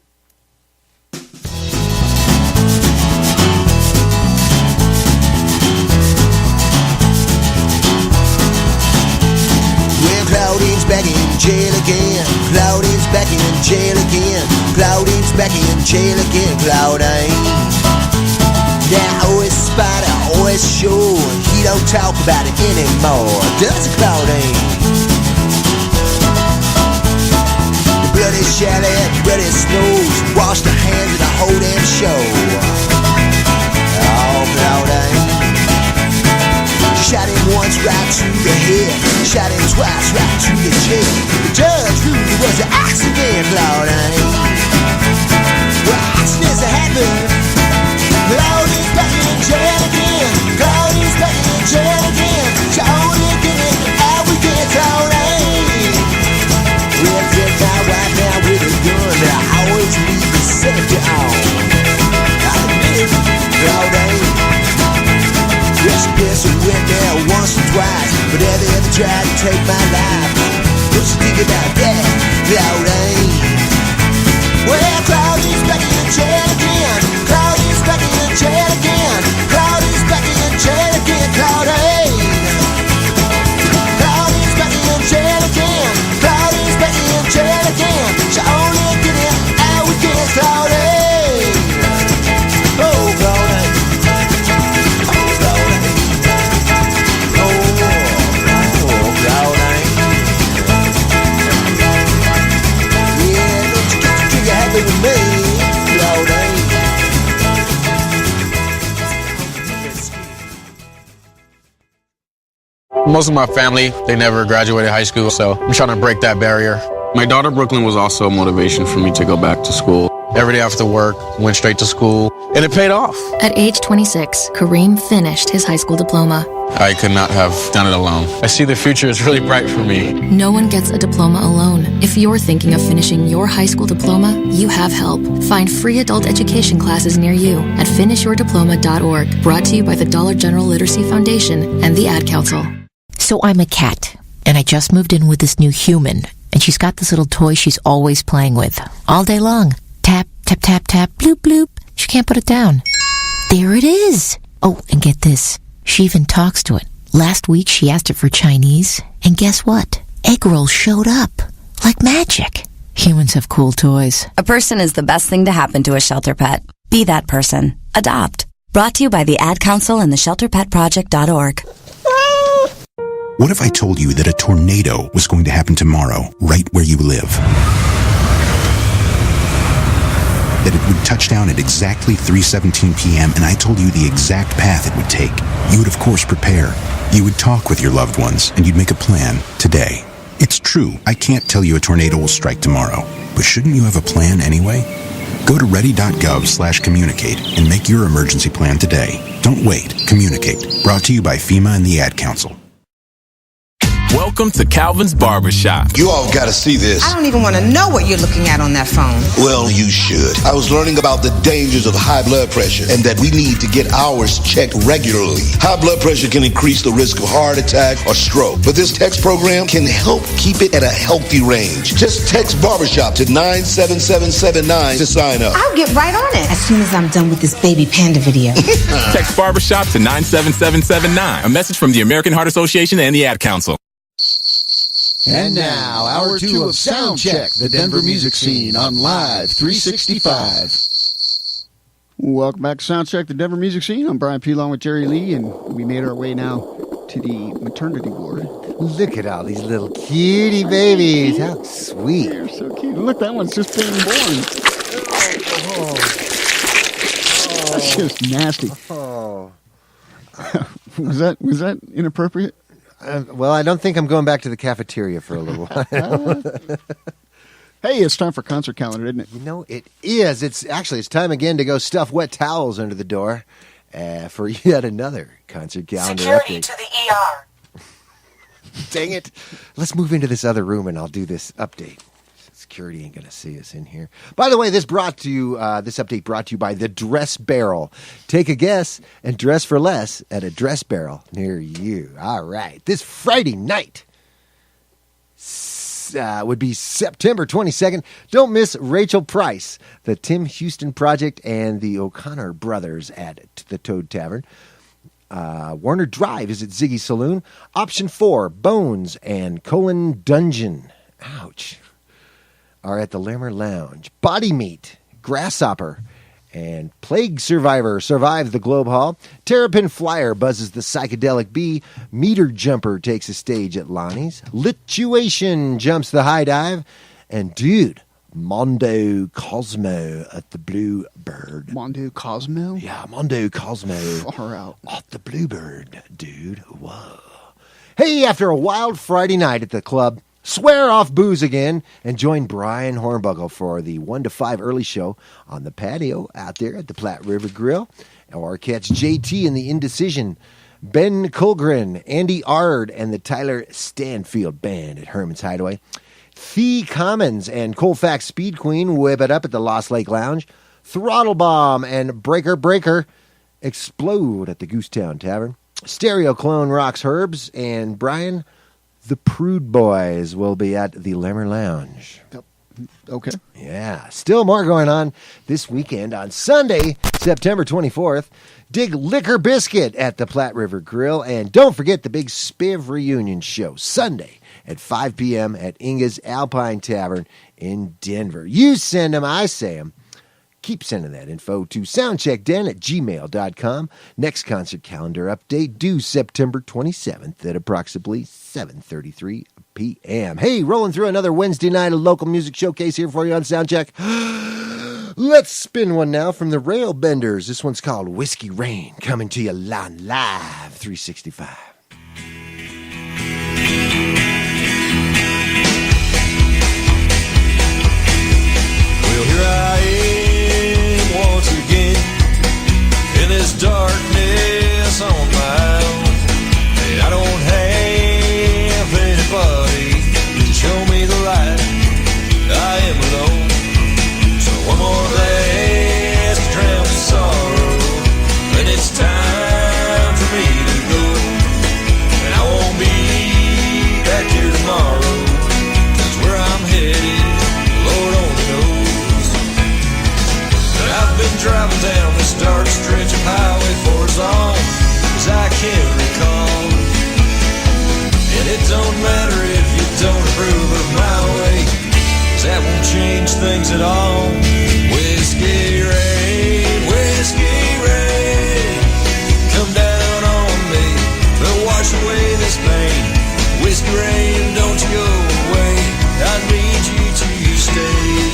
Well, Claudine's back in jail again. Claudine's back in jail again. Claudine's back in jail again. Claudine. Now, always spider, always sure. He don't talk about it anymore, does it, Claudine? The bloody shallot, bloody snows. Wash the hands of the whole damn show. Oh, Claudine. Shot him once right to the head. Shot him twice right to the chin. The judge ruled it was an accident, Claudine. Well, accidents happen. Claudine's back in jail again. Claudine's back in jail again. She only get it out we get Claudine. Well, take my wife now with a gun. I always leave the safety on. I admit it, Claudine. Well, she pissed and went there once or twice, but ever tried to take my life. What you think about that, Claudine? Well, Claudine's back in jail again. Claudine's back in jail again. Claudine's back in jail again. Claudine. Claudine's back in jail again. Claudine's back in jail again. She only get it out we get Claudine. Oh, Claudine. Oh, Claudine. Oh, Claudine. Yeah, don't you get the trigger happy with me, Claudine. Most of my family, they never graduated high school, so I'm trying to break that barrier. My daughter, Brooklyn, was also a motivation for me to go back to school. Every day after work, went straight to school, and it paid off. At age 26, Kareem finished his high school diploma. I could not have done it alone. I see the future is really bright for me. No one gets a diploma alone. If you're thinking of finishing your high school diploma, you have help. Find free adult education classes near you at finishyourdiploma.org. Brought to you by the Dollar General Literacy Foundation and the Ad Council. So I'm a cat, and I just moved in with this new human, and she's got this little toy she's always playing with, all day long. Tap, tap, tap, tap, bloop, bloop. She can't put it down. There it is. Oh, and get this. She even talks to it. Last week, she asked it for Chinese, and guess what? Egg rolls showed up. Like magic. Humans have cool toys. A person is the best thing to happen to a shelter pet. Be that person. Adopt. Brought to you by the Ad Council and the ShelterPetProject.org. What if I told you that a tornado was going to happen tomorrow, right where you live? That it would touch down at exactly 3:17 p.m. and I told you the exact path it would take. You would, of course, prepare. You would talk with your loved ones, and you'd make a plan today. It's true, I can't tell you a tornado will strike tomorrow, but shouldn't you have a plan anyway? Go to ready.gov/communicate and make your emergency plan today. Don't wait. Communicate. Brought to you by FEMA and the Ad Council. Welcome to Calvin's Barbershop. You all gotta see this. I don't even want to know what you're looking at on that phone. Well, you should. I was learning about the dangers of high blood pressure and that we need to get ours checked regularly. High blood pressure can increase the risk of heart attack or stroke, but this text program can help keep it at a healthy range. Just text Barbershop to 97779 to sign up. I'll get right on it as soon as I'm done with this baby panda video. Text Barbershop to 97779. A message from the American Heart Association and the Ad Council. And now, hour two of Soundcheck, the Denver music scene on Live 365. Welcome back to Soundcheck, the Denver music scene. I'm Brian P. along with Jerry Lee, and we made our way now to the maternity ward. Look at all these little cutie babies. How sweet. They're so cute. Look, that one's just being born. That's just nasty. Oh. Was that inappropriate? Well, I don't think I'm going back to the cafeteria for a little while. Hey, it's time for concert calendar, isn't it? You know, it is. It's time again to go stuff wet towels under the door for yet another concert calendar Security update. to the ER. Dang it. Let's move into this other room and I'll do this update. Security ain't going to see us in here. By the way, this update brought to you by the Dress Barrel. Take a guess and dress for less at a Dress Barrel near you. All right. This Friday night would be September 22nd. Don't miss Rachel Price, the Tim Houston Project, and the O'Connor Brothers at the Toad Tavern. Warner Drive is at Ziggy Saloon. Option 4, Bones and Colon Dungeon. Ouch. Are at the Lammer Lounge. Body Meat, Grasshopper, and Plague Survivor survive the Globe Hall. Terrapin Flyer buzzes the Psychedelic Bee. Meter Jumper takes a stage at Lonnie's. Lituation jumps the High Dive. And dude, Mondo Cosmo at the Bluebird. Mondo Cosmo? Yeah, Mondo Cosmo. Far out. At the Bluebird, dude. Whoa. Hey, after a wild Friday night at the club, swear off booze again and join Brian Hornbuckle for the 1 to 5 early show on the patio out there at the Platte River Grill. Or catch JT and the Indecision, Ben Colgren, Andy Ard, and the Tyler Stanfield Band at Herman's Hideaway. Thee Commons and Colfax Speed Queen whip it up at the Lost Lake Lounge. Throttle Bomb and Breaker Breaker explode at the Goosetown Tavern. Stereo Clone rocks Herbs, and Brian, the Prude Boys, will be at the Lemmer Lounge. Okay. Yeah. Still more going on this weekend. On Sunday, September 24th, dig Liquor Biscuit at the Platte River Grill. And don't forget the big Spiv reunion show, Sunday at 5 p.m. at Inga's Alpine Tavern in Denver. You send them, I say them. Keep sending that info to soundcheckden@gmail.com. Next concert calendar update due September 27th at approximately 7:33 p.m. Hey, rolling through another Wednesday night of local music showcase here for you on Soundcheck. Let's spin one now from the Railbenders. This one's called Whiskey Rain, coming to you on Live 365. Well, here I am once again in this darkness on my own, and I don't have anybody to show me the light. I am alone, so one more glass to drown the sorrow, and it's time for me to go, and I won't be back here tomorrow, 'cause where I'm headed, Lord only knows. But I've been driving down this dark stretch of highway for as long as I can recall, and it don't matter if you don't approve of my way, 'cause that won't change things at all. Whiskey rain, come down on me, but wash away this pain. Whiskey rain, don't you go away, I need you to stay.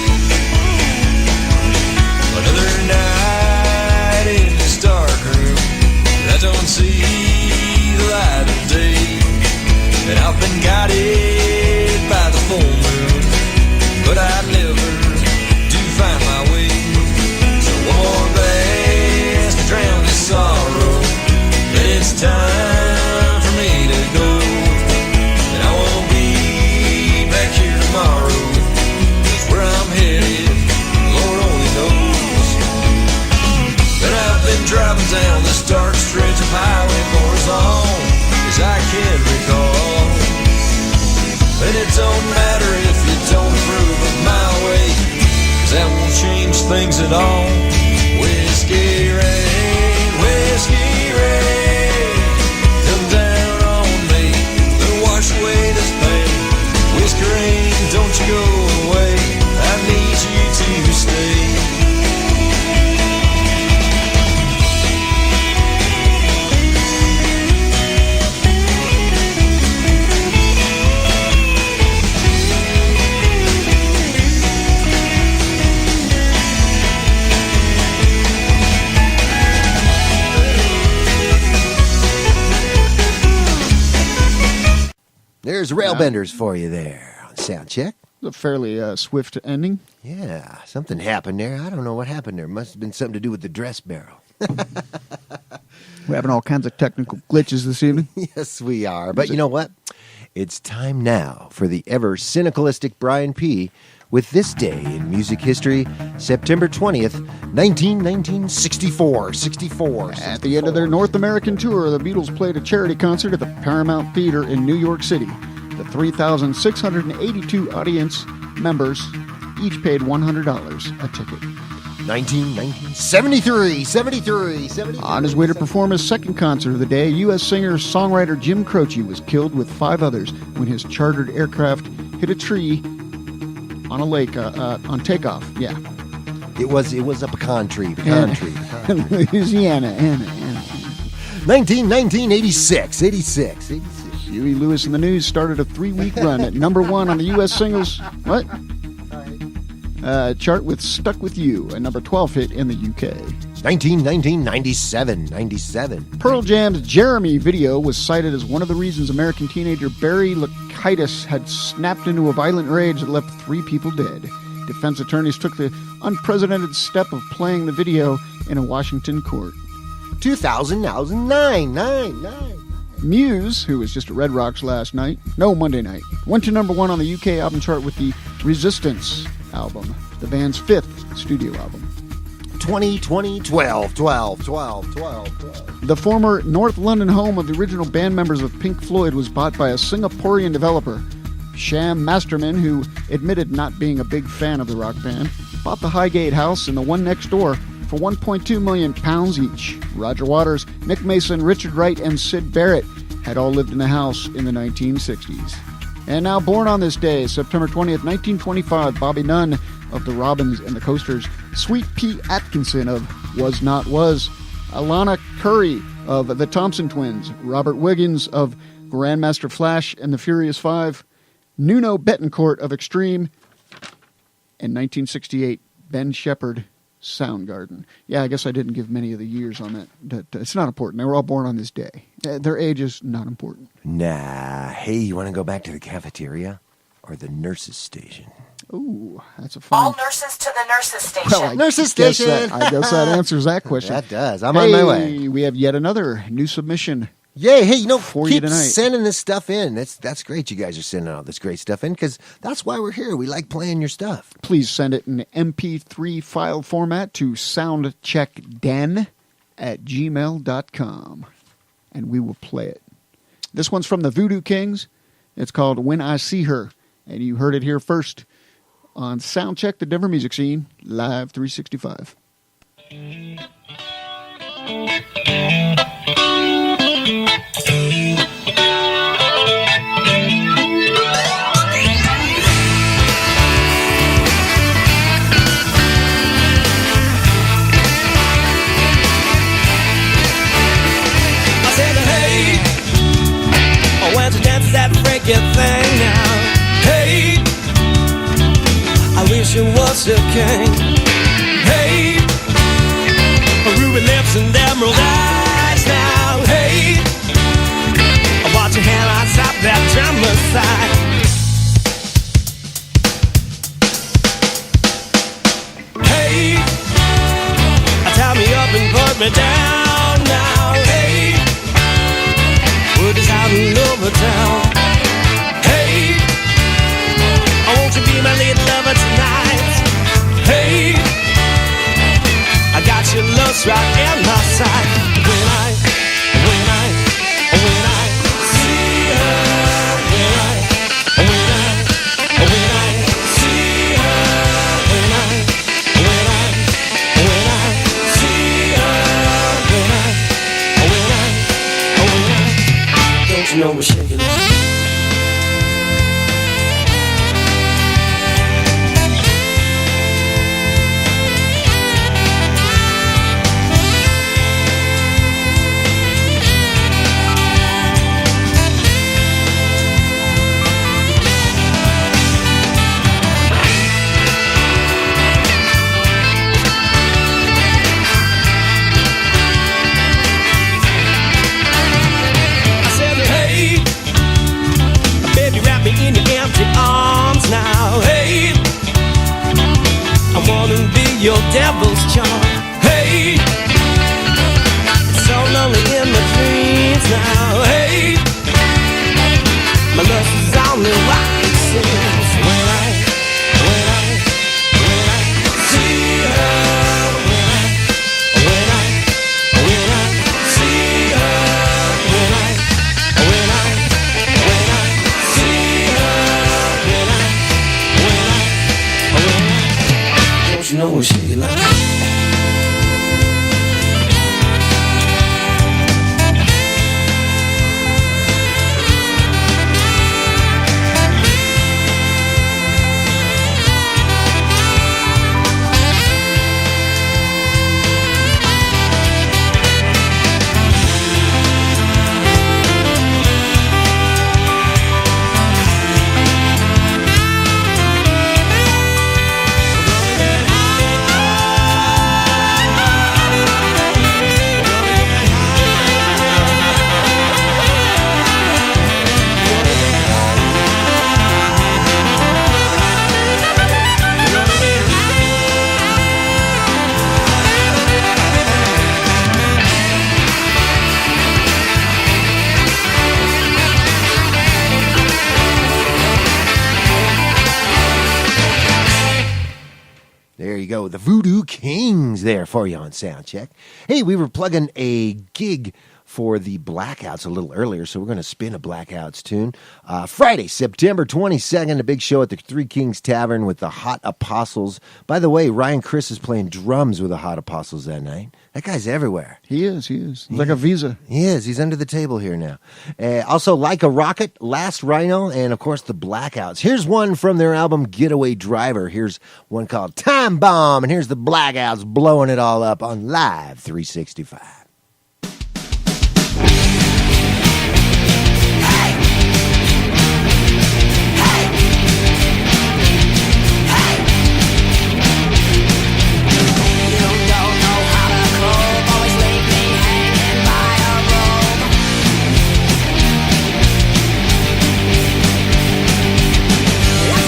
Another night in this dark room, I don't see the light of day, and I've been guided by the full moon, but I never do find my way. So one more glass to drown this sorrow, and it's time for me to go, and I won't be back here tomorrow, 'cause where I'm headed, Lord only knows. And I've been driving down this dark stretch of highway for as long as I can recall, and it don't matter if you don't approve of my way, 'cause that won't change things at all. Whiskey rain, come down on me, then wash away this pain. Whiskey rain, don't you go away, I need you to stay. There's Railbenders for you there on Soundcheck. A fairly swift ending. Yeah, something happened there. I don't know what happened there. Must have been something to do with the dress barrel. We're having all kinds of technical glitches this evening. Yes, we are. But you know what? It's time now for the ever cynicalistic Brian P. with this day in music history, September 20th, 1964. 64. At the end of their North American tour, the Beatles played a charity concert at the Paramount Theater in New York City. The 3,682 audience members each paid $100 a ticket. 1973. On his way to perform his second concert of the day, U.S. singer-songwriter Jim Croce was killed with 5 others when his chartered aircraft hit a tree on a lake on takeoff. Yeah. It was a pecan tree. In Louisiana. 86. Huey Lewis and the News started a 3-week run at number 1 on the U.S. singles chart with Stuck With You, a number 12 hit in the UK. 97. Pearl Jam's Jeremy video was cited as one of the reasons American teenager Barry Lakaitis had snapped into a violent rage that left 3 people dead. Defense attorneys took the unprecedented step of playing the video in a Washington court. 2009. Muse, who was just at Red Rocks Monday night, went to number 1 on the UK album chart with the Resistance album, the band's 5th studio album. 12. The former North London home of the original band members of Pink Floyd was bought by a Singaporean developer. Sham Masterman, who admitted not being a big fan of the rock band, bought the Highgate house and the one next door for £1.2 million each. Roger Waters, Nick Mason, Richard Wright, and Syd Barrett had all lived in the house in the 1960s. And now born on this day, September 20th, 1925, Bobby Nunn of the Robins and the Coasters, Sweet Pea Atkinson of Was Not Was, Alana Curry of the Thompson Twins, Robert Wiggins of Grandmaster Flash and the Furious Five, Nuno Betancourt of Extreme, and 1968, Ben Shepherd, Soundgarden. Yeah, I guess I didn't give many of the years on that. It's not important. They were all born on this day. Their age is not important. Nah. Hey, you want to go back to the cafeteria or the nurses' station? Ooh, that's a fun. All nurses to the nurses station. Well, nurses station. I guess that answers that question. That does. I'm on my way. We have yet another new submission. Yay! Hey, keep sending this stuff in. That's great. You guys are sending all this great stuff in because that's why we're here. We like playing your stuff. Please send it in MP3 file format to soundcheckden@gmail.com, and we will play it. This one's from the Voodoo Kings. It's called When I See Her, and you heard it here first on Soundcheck, the Denver Music Scene, Live 365. That freaky thing now. Hey, I wish it was a king. Hey, ruby lips and emerald eyes now. Hey, watch your hand on top that drummer's side. Hey, tie me up and put me down now. Hey, word is out all over town. Hey, won't you be my little lover tonight? Hey, I got your lust right in my sight. When I see her, when I see her, when I see her, don't you know we're shaking it? I said, hey, wanna be your devil's charm. Hey, it's so lonely in my dreams now. Hey, my love is only what it seems when I see her. When I see her. When I see her. Don't you know what she like? There you go. The Voodoo Kings there for you on Soundcheck. Hey, we were plugging a gig for the Blackouts a little earlier, so we're going to spin a Blackouts tune. Friday, September 22nd, a big show at the Three Kings Tavern with the Hot Apostles. By the way, Ryan Criss is playing drums with the Hot Apostles that night. That guy's everywhere. He is. He's like a visa. He is. He's under the table here now. Also, Like a Rocket, Last Rhino, and, of course, the Blackouts. Here's one from their album Getaway Driver. Here's one called Time Bomb, and here's the Blackouts blowing it all up on Live 365.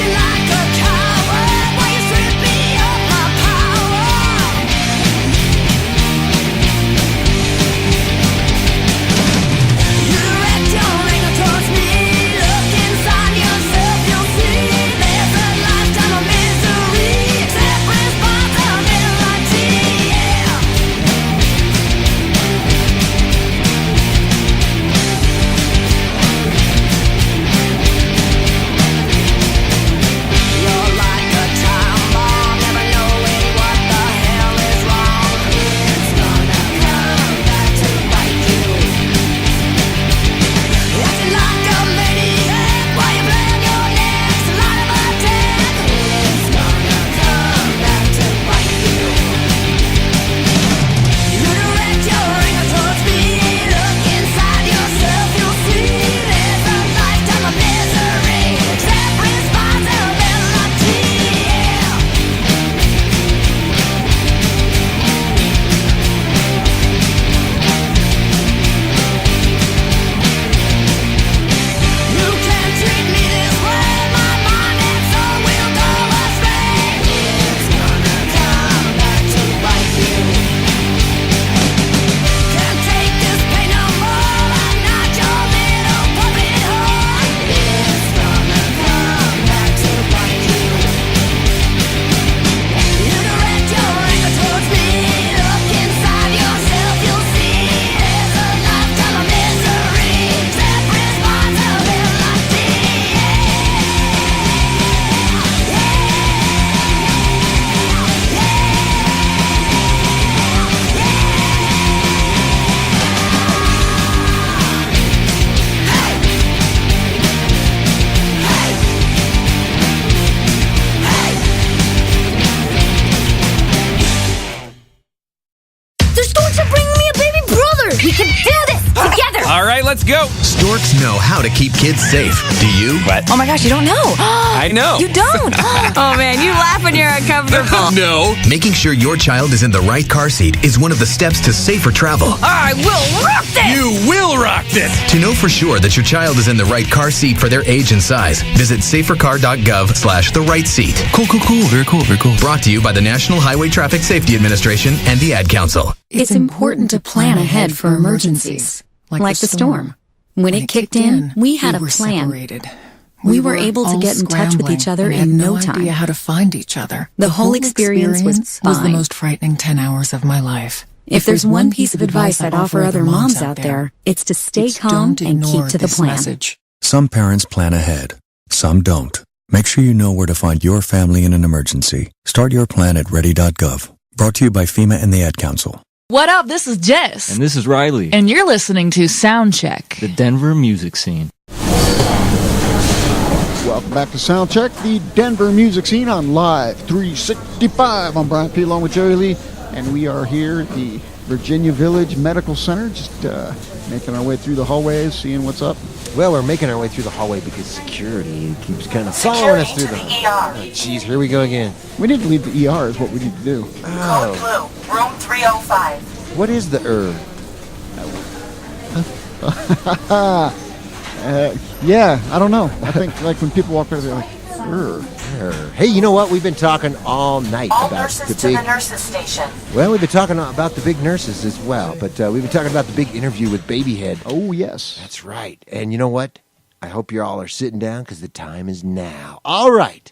Like a coward, why you strip me of my power? let's go. Storks know how to keep kids safe. Do you? What? Oh my gosh, you don't know. I know. You don't. Oh man, you laugh when you're uncomfortable. No. Making sure your child is in the right car seat is one of the steps to safer travel. I will rock this. You will rock this. To know for sure that your child is in the right car seat for their age and size, visit safercar.gov/the right seat. Cool. Very cool. Brought to you by the National Highway Traffic Safety Administration and the Ad Council. It's important to plan ahead for emergencies, like the storm. When it kicked in, we had a plan. We were able to get in touch with each other in no time. Idea how to find each other. The whole experience was fine. the most frightening 10 hours of my life. If there's one piece of advice I'd offer other moms out there, it's to stay calm and keep to the plan. Message. Some parents plan ahead. Some don't. Make sure you know where to find your family in an emergency. Start your plan at ready.gov. Brought to you by FEMA and the Ad Council. What up? This is Jess. And this is Riley. And you're listening to Soundcheck, the Denver music scene. Welcome back to Soundcheck, the Denver music scene on Live 365. I'm Brian P. along with Jerry Lee, and we are here at the Virginia Village Medical Center, just making our way through the hallways, seeing what's up. Well, we're making our way through the hallway because security keeps kind of following us through the ER. Oh, jeez, here we go again. We need to leave the ER is what we need to do. Code blue, room 305. What is the yeah, I don't know. I think like when people walk by, they're like, Hey, you know what? We've been talking all night All about nurses the to big... the nurses station. Well, we've been talking about the big nurses as well, but we've been talking about the big interview with Babihed. Oh, yes. That's right. And you know what? I hope you all are sitting down because the time is now. All right.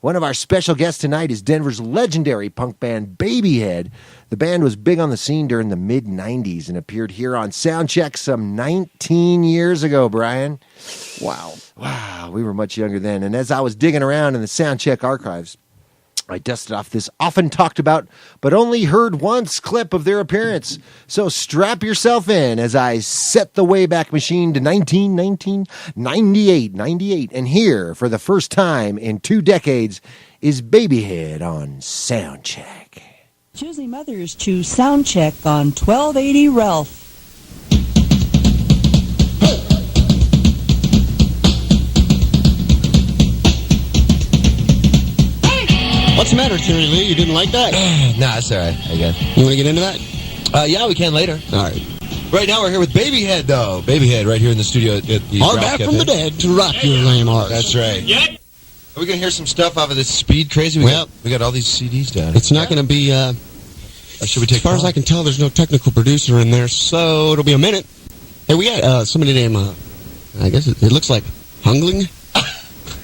One of our special guests tonight is Denver's legendary punk band Babihed. The band was big on the scene during the mid-'90s and appeared here on Soundcheck some 19 years ago, Brian. Wow, we were much younger then. And as I was digging around in the Soundcheck archives, I dusted off this often talked about but only heard once clip of their appearance. So strap yourself in as I set the Wayback Machine to 98. And here, for the first time in 2 decades, is Babihed on Soundcheck. Tuesday Mothers to Soundcheck on 1280 Ralph. What's the matter, Terry Lee? You didn't like that? Nah, it's all right, I guess. You want to get into that? Yeah, we can later. All right. Right now we're here with Babihed, though. Babihed right here in the studio at the Are Ralph back Cafe. from the dead to rock your lame arse. That's right. Yep. Are we going to hear some stuff off of this Speed Crazy? We got all these CDs down. It's not going to be... should we take as far as I can tell, there's no technical producer in there, so it'll be a minute. Hey, we got somebody named... I guess it looks like Hungling.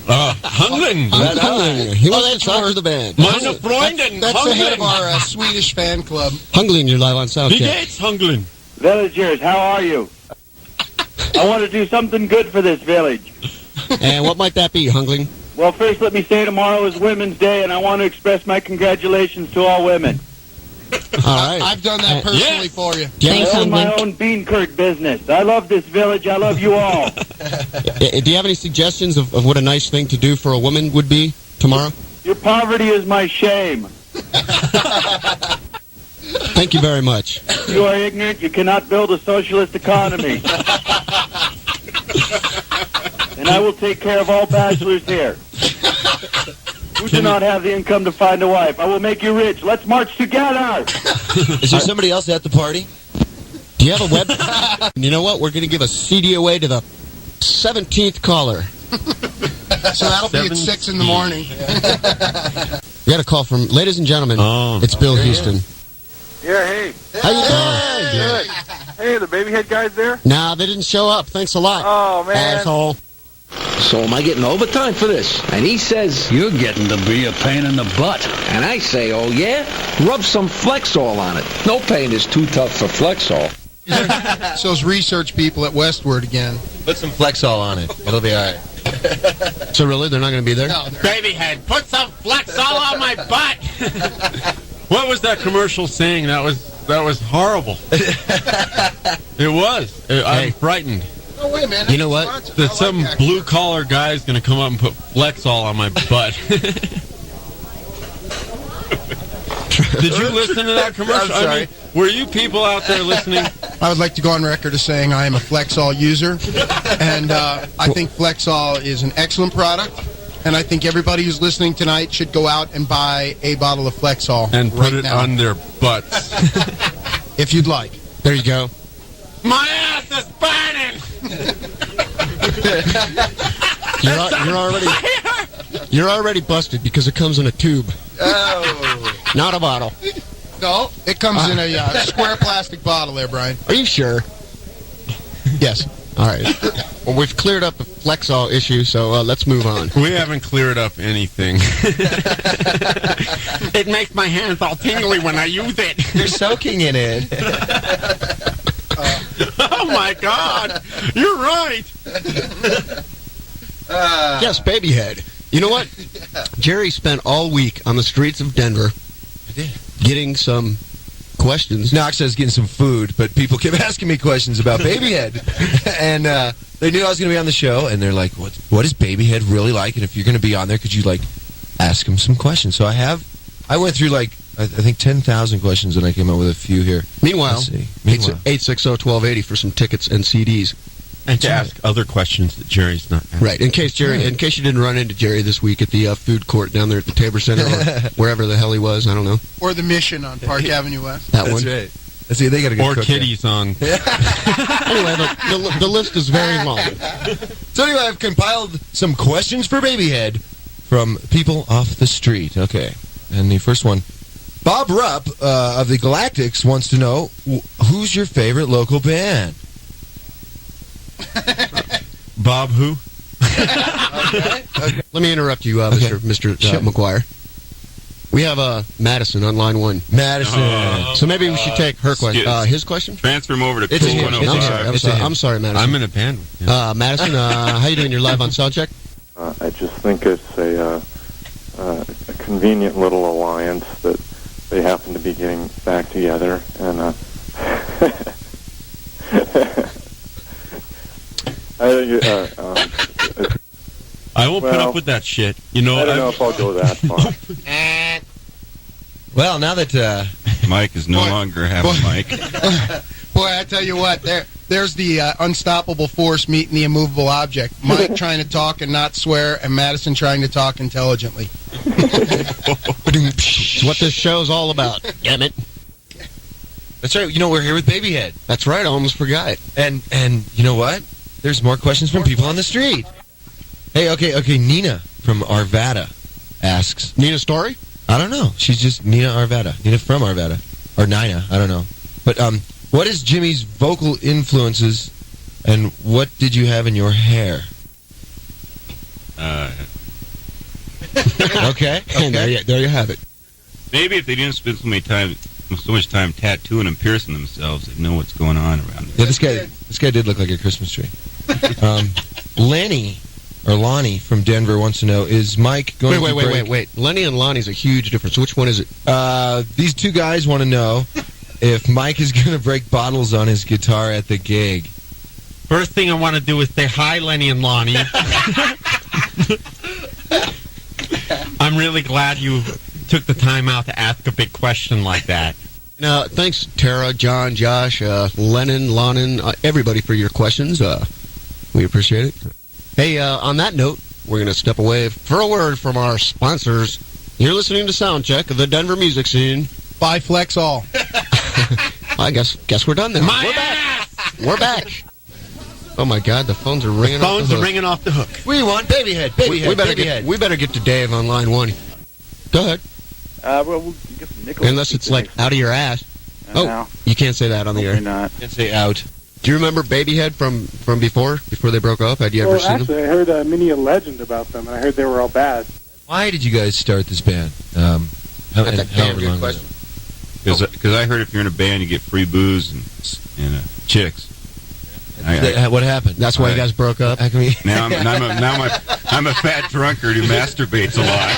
Hungling. Hungling. He was the star of the band. Meine Freundin. That's the head of our Swedish fan club. Hungling, you're live on Soundcheck. It's Hungling. Villagers, how are you? I want to do something good for this village. And what might that be, Hungling? Well, first let me say tomorrow is Women's Day, and I want to express my congratulations to all women. All right. I've done that personally for you. I own my own bean curd business. I love this village. I love you all. Do you have any suggestions of what a nice thing to do for a woman would be tomorrow? Your poverty is my shame. Thank you very much. You are ignorant. You cannot build a socialist economy. And I will take care of all bachelors here who do not have the income to find a wife. I will make you rich. Let's march together. Is there somebody else at the party? Do you have a web? You know what? We're going to give a CD away to the 17th caller. So that'll be at 6 in the morning. We got a call from, ladies and gentlemen, it's Bill Houston. Yeah, hey. How you doing? Good. Hey, the Babihed guys there? Nah, they didn't show up. Thanks a lot. Oh, man. Asshole. So am I getting overtime for this? And he says, you're getting to be a pain in the butt. And I say, oh yeah? Rub some Flexol on it. No pain is too tough for Flexol. It's those research people at Westward again. Put some Flexol on it. It'll be all right. So really, they're not going to be there? No, Babyhead, put some Flexol on my butt. What was that commercial saying? That was horrible. It was. I'm frightened. No way, man. You know what? That some blue-collar guy's going to come up and put Flexol on my butt. Did you listen to that commercial? I'm sorry. I mean, were you people out there listening? I would like to go on record as saying I am a Flexall user, and I think Flexall is an excellent product, and I think everybody who's listening tonight should go out and buy a bottle of Flexall And put right it now. on their butts. If you'd like. There you go. My ass is burning! You're already busted because it comes in a tube. Oh. Not a bottle. No, it comes in a square plastic bottle there, Brian. Are you sure? Yes. All right. Well, we've cleared up the Flexall issue, so let's move on. We haven't cleared up anything. It makes my hands all tingly when I use it. You're soaking in it. Oh, my God. You're right. Yes, Babihed. You know what? Jerry spent all week on the streets of Denver getting some questions. Knox says getting some food, but people kept asking me questions about Babihed. And they knew I was going to be on the show, and they're like, what is Babihed really like? And if you're going to be on there, could you, like, ask him some questions? So I went through, like, I think 10,000 questions, and I came up with a few here. Meanwhile, 860-1280 for some tickets and CDs. And to ask other questions that Jerry's not asking. Right, in case you didn't run into Jerry this week at the food court down there at the Tabor Center or wherever the hell he was, I don't know. Or the Mission on Park Avenue West. That's one. Right. Let's see, they got a good Or cook Kitty's on. Anyway, the list is very long. So anyway, I've compiled some questions for Babihed from people off the street. Okay, and the first one, Bob Rupp of the Galactics wants to know, who's your favorite local band? Bob who? Okay. Let me interrupt you, Mr. McGuire. We have Madison on line 1. Madison. So maybe we should take her question. His question? Transfer him over to It's Cool 105. I'm sorry, Madison. I'm in a band with him. Madison, how you doing? You're live on Soundcheck? I just think it's a convenient little alliance that they happen to be getting back together, and I think I won't put up with that shit. You know, I don't know if I'll go that far. Well, now that Mike is no longer having Mike. Boy, I tell you what, there's the unstoppable force meeting the immovable object. Mike trying to talk and not swear, and Madison trying to talk intelligently. It's what this show's all about. Damn it. That's right. You know, we're here with Babihed. That's right. I almost forgot. And you know what? There's more questions from people on the street. Hey, okay. Nina from Arvada asks. Nina Story? I don't know. She's just Nina Arvada. Nina from Arvada. Or Nina. I don't know. But what is Jimmy's vocal influences, and what did you have in your hair? Okay. And there you have it. Maybe if they didn't spend so much time tattooing and piercing themselves, they'd know what's going on around them. Yeah, this guy did look like a Christmas tree. Lonnie from Denver wants to know, is Mike going to break... Wait. Lenny and Lonnie's a huge difference. Which one is it? These two guys want to know if Mike is going to break bottles on his guitar at the gig. First thing I want to do is say hi, Lenny and Lonnie. I'm really glad you took the time out to ask a big question like that. Now, thanks, Tara, John, Josh, Lennon, Lonan, everybody for your questions. We appreciate it. Hey, on that note, we're going to step away for a word from our sponsors. You're listening to Soundcheck of the Denver music scene. By Flexall. I guess we're done then. We're back. Oh my God, the phones are ringing. Phones are ringing off the hook. We want Babihed. We better get to Dave on line 1. Go ahead. Well, we'll get some nickels. Unless it's like out of your ass. No. You can't say that on the air. Not. Can't say out. Do you remember Babihed from before they broke up? Had you ever seen them? I heard many a legend about them, and I heard they were all bad. Why did you guys start this band? That's a damn good question. Because I heard if you're in a band, you get free booze and chicks. What happened? That's why you guys broke up. Now I'm a fat drunkard who masturbates a lot.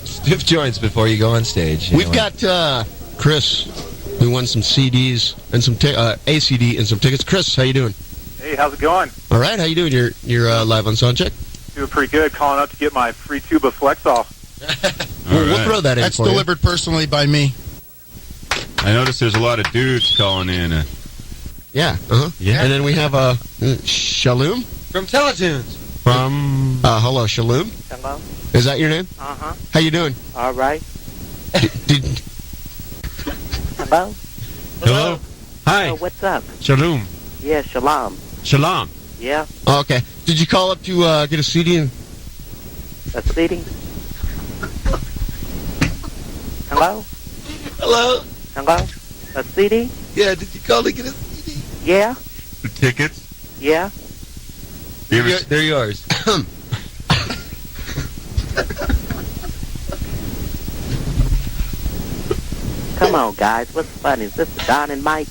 Stiff joints before you go on stage. We've got Chris, who won some CDs and some a CD and some tickets. Chris, how you doing? Hey, how's it going? All right, how you doing? You're live on Soundcheck. Doing pretty good. Calling up to get my free tube of Flexall. We'll throw that in. That's for delivered personally by me. I noticed there's a lot of dudes calling in. Yeah. Yeah. And then we have Shalom From Teletoons. From... hello, Shalom. Hello. Is that your name? Uh-huh. How you doing? All right. Hello? Hello? Hi. Oh, what's up? Shalom. Yeah, shalom. Shalom. Yeah. Oh, okay. Did you call up to get a CD? A CD? Hello? Hello? Hello? A CD? Yeah, did you call to get a CD? Yeah. The tickets? Yeah. They're yours. Come on, guys. What's funny? Is this Don and Mike?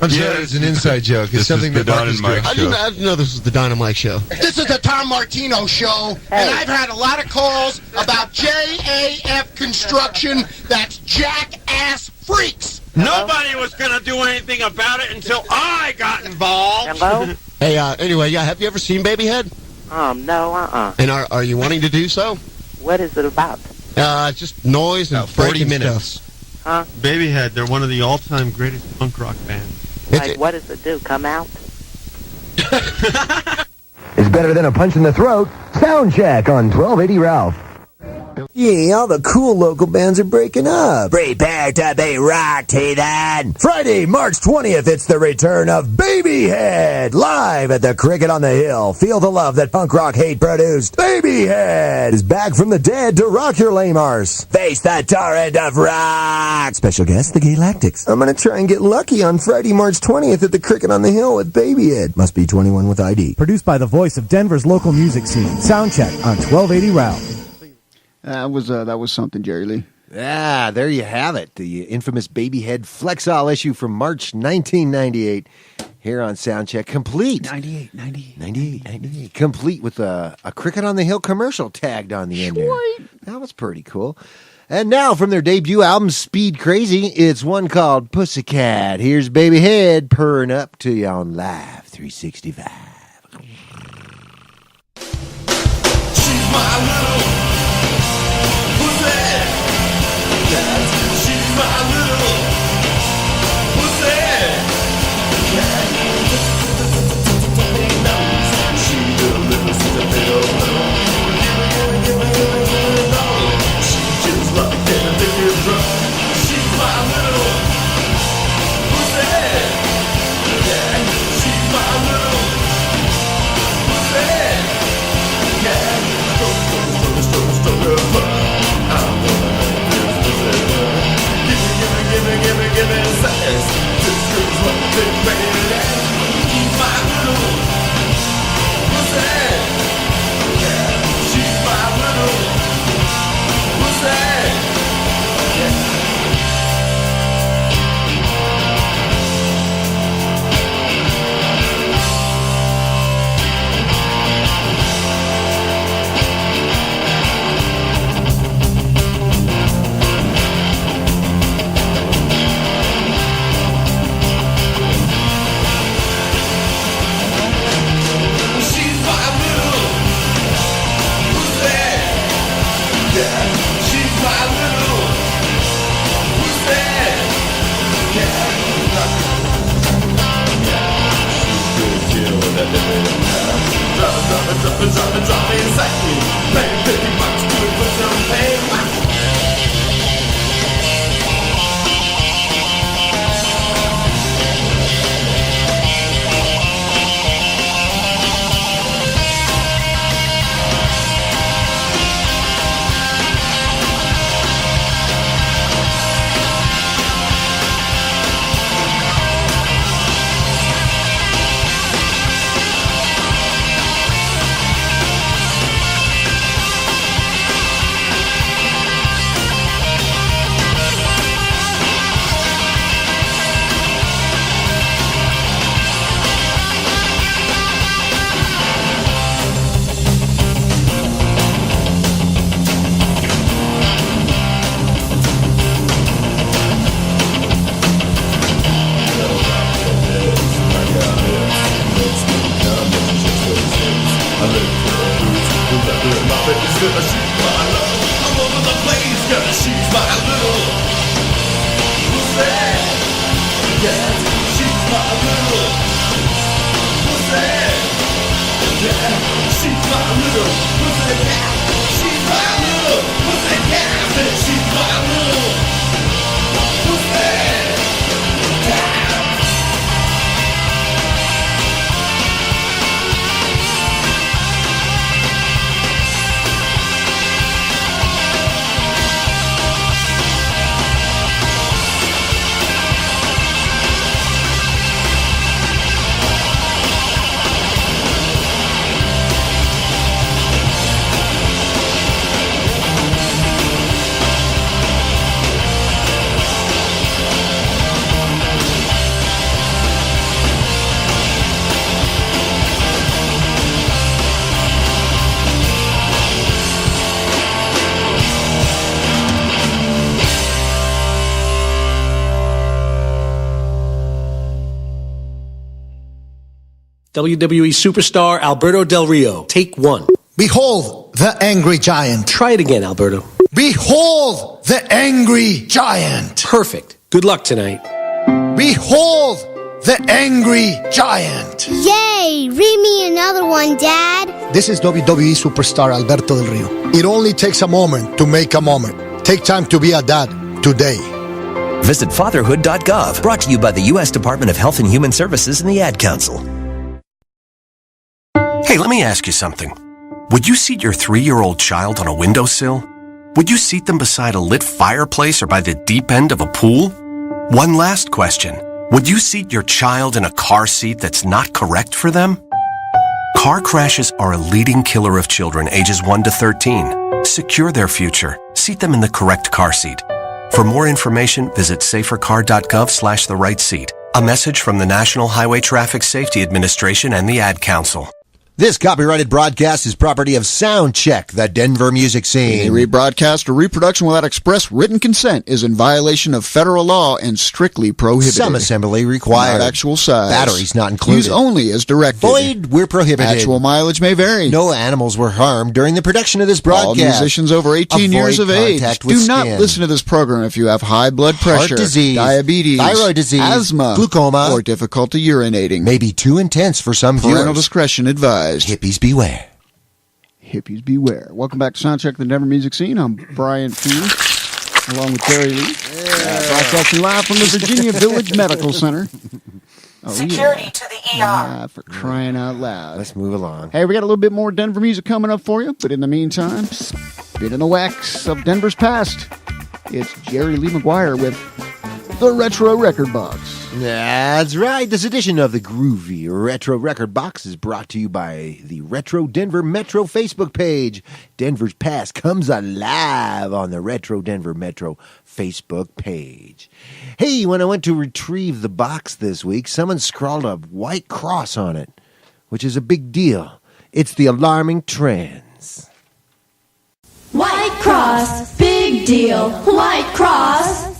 I'm sorry, it's an inside joke. It's something that Don Marcus and Mike I didn't know this was the Don and Mike show. This is the Tom Martino show, and I've had a lot of calls about JAF Construction. That's jackass freaks. Nobody was going to do anything about it until I got involved. Hello? Hey, anyway, yeah, have you ever seen Babihed? No, And are you wanting to do so? What is it about? Just noise and 40 breaking minutes. stuff. Huh? Babihed, they're one of the all-time greatest punk rock bands. Like, what does it do? Come out? It's better than a punch in the throat. Soundcheck on 1280 Ralph. Yeah, all the cool local bands are breaking up. Prepare to be rocked, heathen. Friday, March 20th, it's the return of Babihed, live at the Cricket on the Hill. Feel the love that punk rock hate produced. Babihed is back from the dead to rock your lame arse. Face the torrent of rock. Special guest, the Galactics. I'm gonna try and get lucky on Friday, March 20th at the Cricket on the Hill with Babihed. Must be 21 with ID. Produced by the voice of Denver's local music scene. Soundcheck on 1280 Ralph. That was something, Jerry Lee. Ah, there you have it. The infamous Babihed Flex-All issue from March 1998 here on Soundcheck. Complete. 98. Complete with a Cricket on the Hill commercial tagged on the end there. That was pretty cool. And now from their debut album, Speed Crazy, it's one called Pussycat. Here's Babihed purring up to you on Live 365. She's my little she's my little pussy cat. She's a little sentimental. Give me, darling. She just like that liquor drunk. She's my little pussy cat. She's my little pussy cat. Give me sex. This girl's what they're playing at. She's my little pussy. Yeah, she's my little pussy. WWE superstar Alberto Del Rio. Take one. Behold the angry giant. Try it again, Alberto. Behold the angry giant. Perfect. Good luck tonight. Behold the angry giant. Yay! Read me another one, Dad. This is WWE superstar Alberto Del Rio. It only takes a moment to make a moment. Take time to be a dad today. Visit fatherhood.gov. Brought to you by the U.S. Department of Health and Human Services and the Ad Council. Hey, let me ask you something. Would you seat your 3-year-old child on a windowsill? Would you seat them beside a lit fireplace or by the deep end of a pool? One last question. Would you seat your child in a car seat that's not correct for them? Car crashes are a leading killer of children ages 1 to 13. Secure their future. Seat them in the correct car seat. For more information, visit safercar.gov/the right seat. A message from the National Highway Traffic Safety Administration and the Ad Council. This copyrighted broadcast is property of Soundcheck, the Denver music scene. Any rebroadcast or reproduction without express written consent is in violation of federal law and strictly prohibited. Some assembly required. Not actual size. Batteries not included. Use only as directed. Void where prohibited. Actual mileage may vary. No animals were harmed during the production of this broadcast. All musicians over 18 years of age do not listen to this program if you have high blood pressure, heart disease, diabetes, thyroid disease, asthma, glaucoma, or difficulty urinating. May be too intense for some Parental viewers. discretion advised. Hippies beware. Hippies beware. Welcome back to Soundcheck, the Denver Music Scene. I'm Brian P. along with Jerry Lee. Broadcasting live from the Virginia Village Medical Center. Security to the ER. For crying out loud. Let's move along. Hey, we got a little bit more Denver music coming up for you, but in the meantime, spit in the wax of Denver's past. It's Jerry Lee McGuire with the Retro Record Box. That's right. This edition of the groovy Retro Record Box is brought to you by the Retro Denver Metro Facebook page. Denver's past comes alive on the Retro Denver Metro Facebook page. Hey, when I went to retrieve the box this week, someone scrawled a white cross on it, which is a big deal. It's the alarming trends. White cross, big deal. White cross.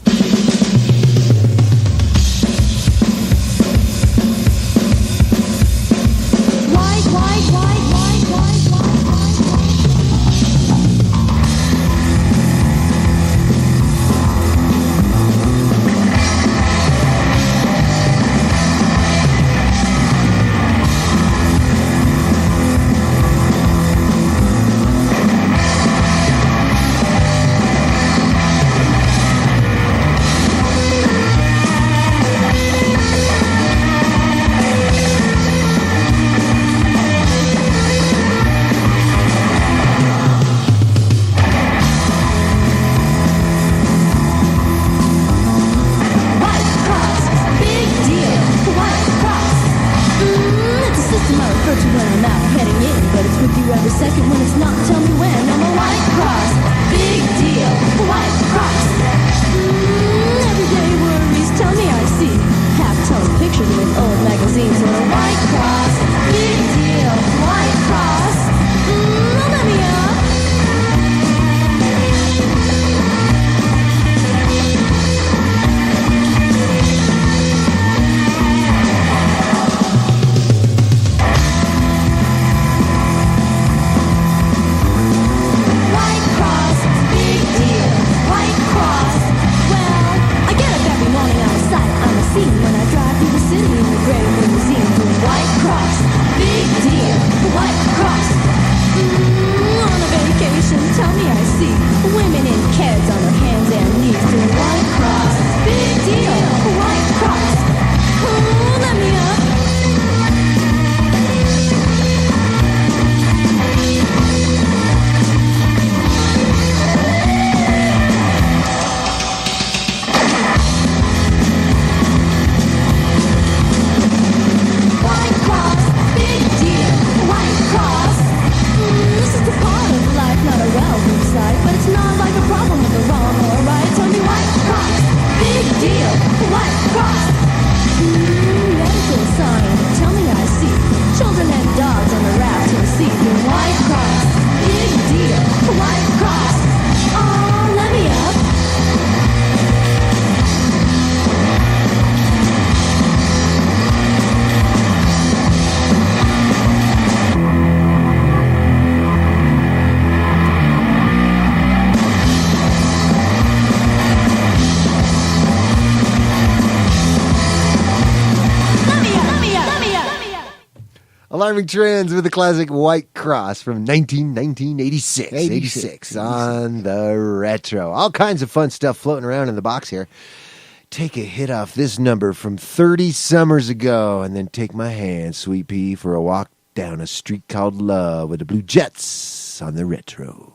Alarming Trends with the classic White Cross from 86 on the Retro. All kinds of fun stuff floating around in the box here. Take a hit off this number from 30 summers ago, and then take my hand, Sweet Pea, for a walk down a street called Love with the Blue Jets on the Retro.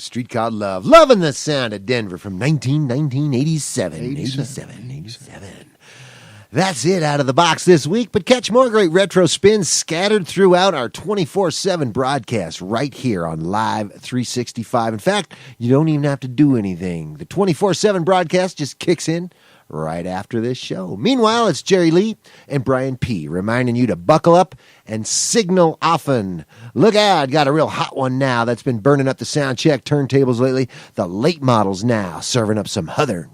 Street Called Love. Loving the sound of Denver from 1987. That's it out of the box this week, but catch more great retro spins scattered throughout our 24/7 broadcast right here on Live 365. In fact, you don't even have to do anything. The 24/7 broadcast just kicks in right after this show. Meanwhile, it's Jerry Lee and Brian P. reminding you to buckle up and signal often. Look out, got a real hot one now that's been burning up the Soundcheck turntables lately. The late models now serving up some Southern.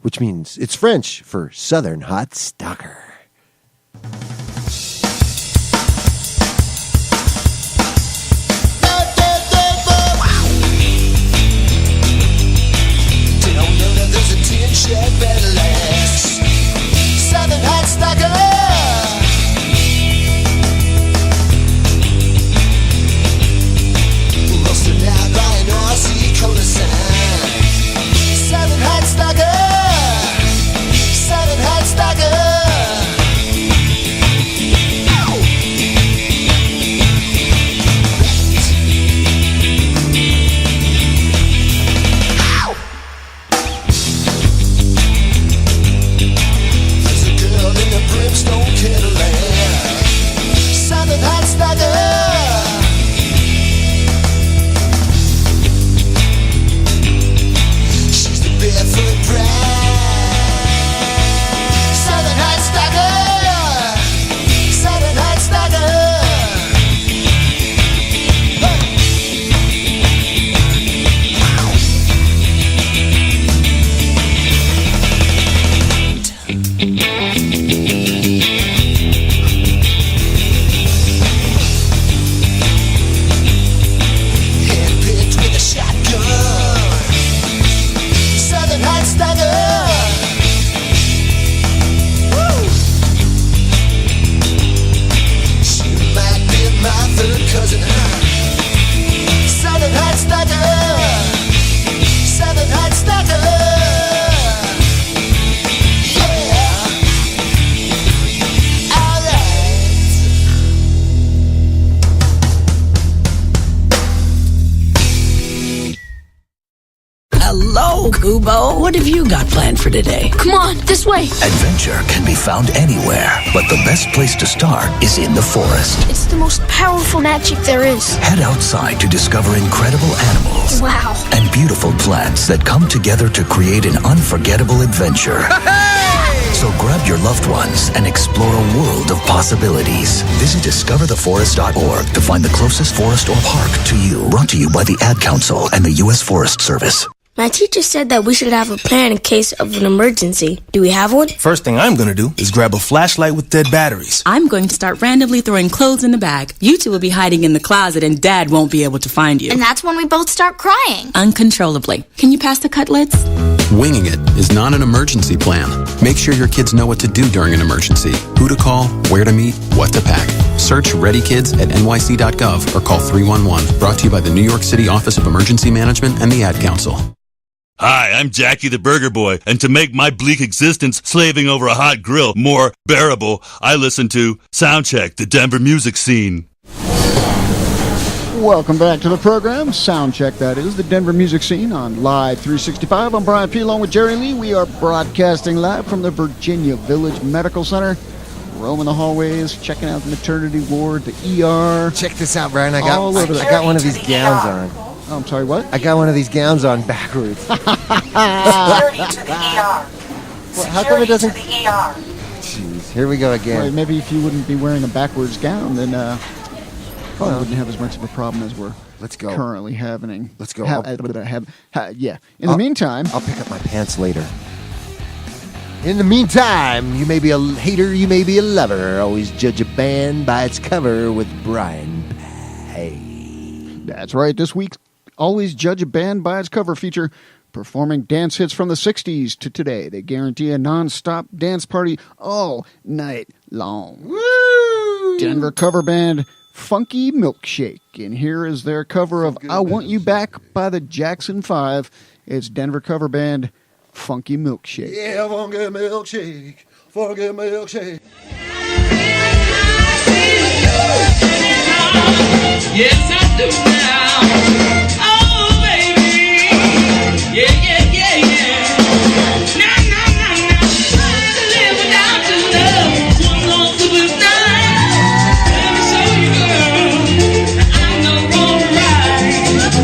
Which means it's French for Southern Hot Stalker. Shed better last. Southern Hot Stalker. Lost it out by an RC color sign. Southern Hot Stalker. Southern Hot Stalker. have you got planned for today? Come on, this way. Adventure can be found anywhere, but the best place to start is in the forest. It's the most powerful magic there is. Head outside to discover incredible animals. Wow. And beautiful plants that come together to create an unforgettable adventure. So grab your loved ones and explore a world of possibilities. Visit discovertheforest.org to find the closest forest or park to you. Brought to you by the Ad Council and the U.S. Forest Service. My teacher said that we should have a plan in case of an emergency. Do we have one? First thing I'm going to do is grab a flashlight with dead batteries. I'm going to start randomly throwing clothes in the bag. You two will be hiding in the closet and Dad won't be able to find you. And that's when we both start crying. Uncontrollably. Can you pass the cutlets? Winging it is not an emergency plan. Make sure your kids know what to do during an emergency. Who to call, where to meet, what to pack. Search Ready Kids at nyc.gov or call 311. Brought to you by the New York City Office of Emergency Management and the Ad Council. Hi, I'm Jackie the Burger Boy, and to make my bleak existence slaving over a hot grill more bearable, I listen to Soundcheck, the Denver music scene. Welcome back to the program, Soundcheck, that is, the Denver music scene on Live 365. I'm Brian P. along with Jerry Lee. We are broadcasting live from the Virginia Village Medical Center. Roaming the hallways, checking out the maternity ward, the ER. Check this out, Brian. I got one of these gowns on. Oh, I'm sorry, what? I got one of these gowns on backwards. Security to the ER. Well, how come it doesn't? To the ER. Jeez, here we go again. Well, maybe if you wouldn't be wearing a backwards gown, then probably wouldn't have as much of a problem as we're currently having. Let's go. Yeah. In the meantime, I'll pick up my pants later. In the meantime, you may be a hater, you may be a lover. Always judge a band by its cover with Brian P. That's right. This week's Always Judge a Band by its cover feature performing dance hits from the 60s to today. They guarantee a non-stop dance party all night long. Woo! Denver cover band Funky Milkshake. And here is their cover of I Want You Back by the Jackson 5. It's Denver cover band Funky Milkshake. Yeah, funky milkshake, funky milkshake. Yes, I do now. Oh, baby. Yeah, yeah, yeah, yeah. Nah, nah, nah, nah. Trying to live without your love. One more superstar. Let me show you, girl, that I'm the wrong ride.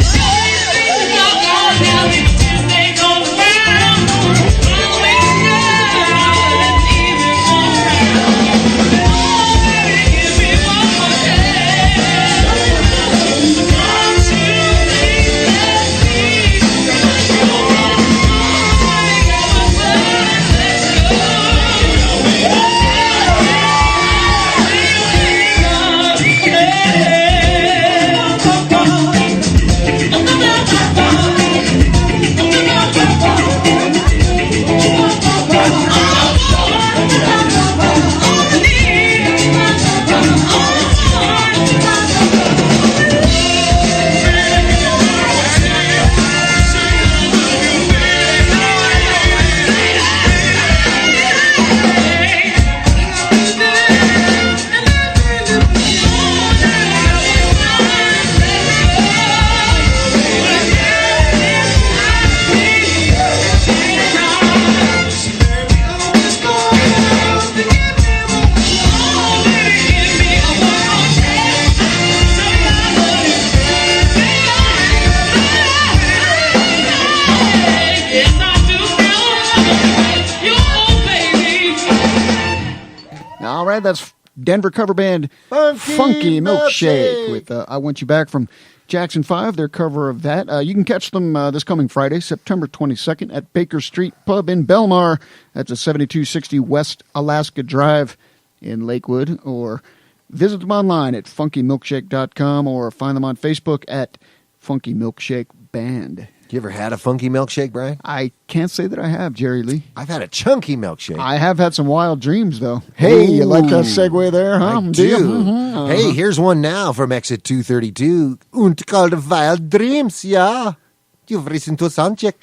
Show you the things about God now. It just ain't gonna round. Always good. Let's even go round. Oh, baby, give me one more chance. All right, that's Denver cover band Funky Milkshake with I Want You Back from Jackson 5, their cover of that. You can catch them this coming Friday, September 22nd at Baker Street Pub in Belmar. That's a 7260 West Alaska Drive in Lakewood. Or visit them online at funkymilkshake.com or find them on Facebook at Funky Milkshake Band. You ever had a funky milkshake, Brian? I can't say that I have, Jerry Lee. I've had a chunky milkshake. I have had some wild dreams, though. Hey, you like that segue there, huh? I do. Mm-hmm. Hey, here's one now from Exit 232. Und called Wild Dreams, yeah. You've listened to Soundcheck.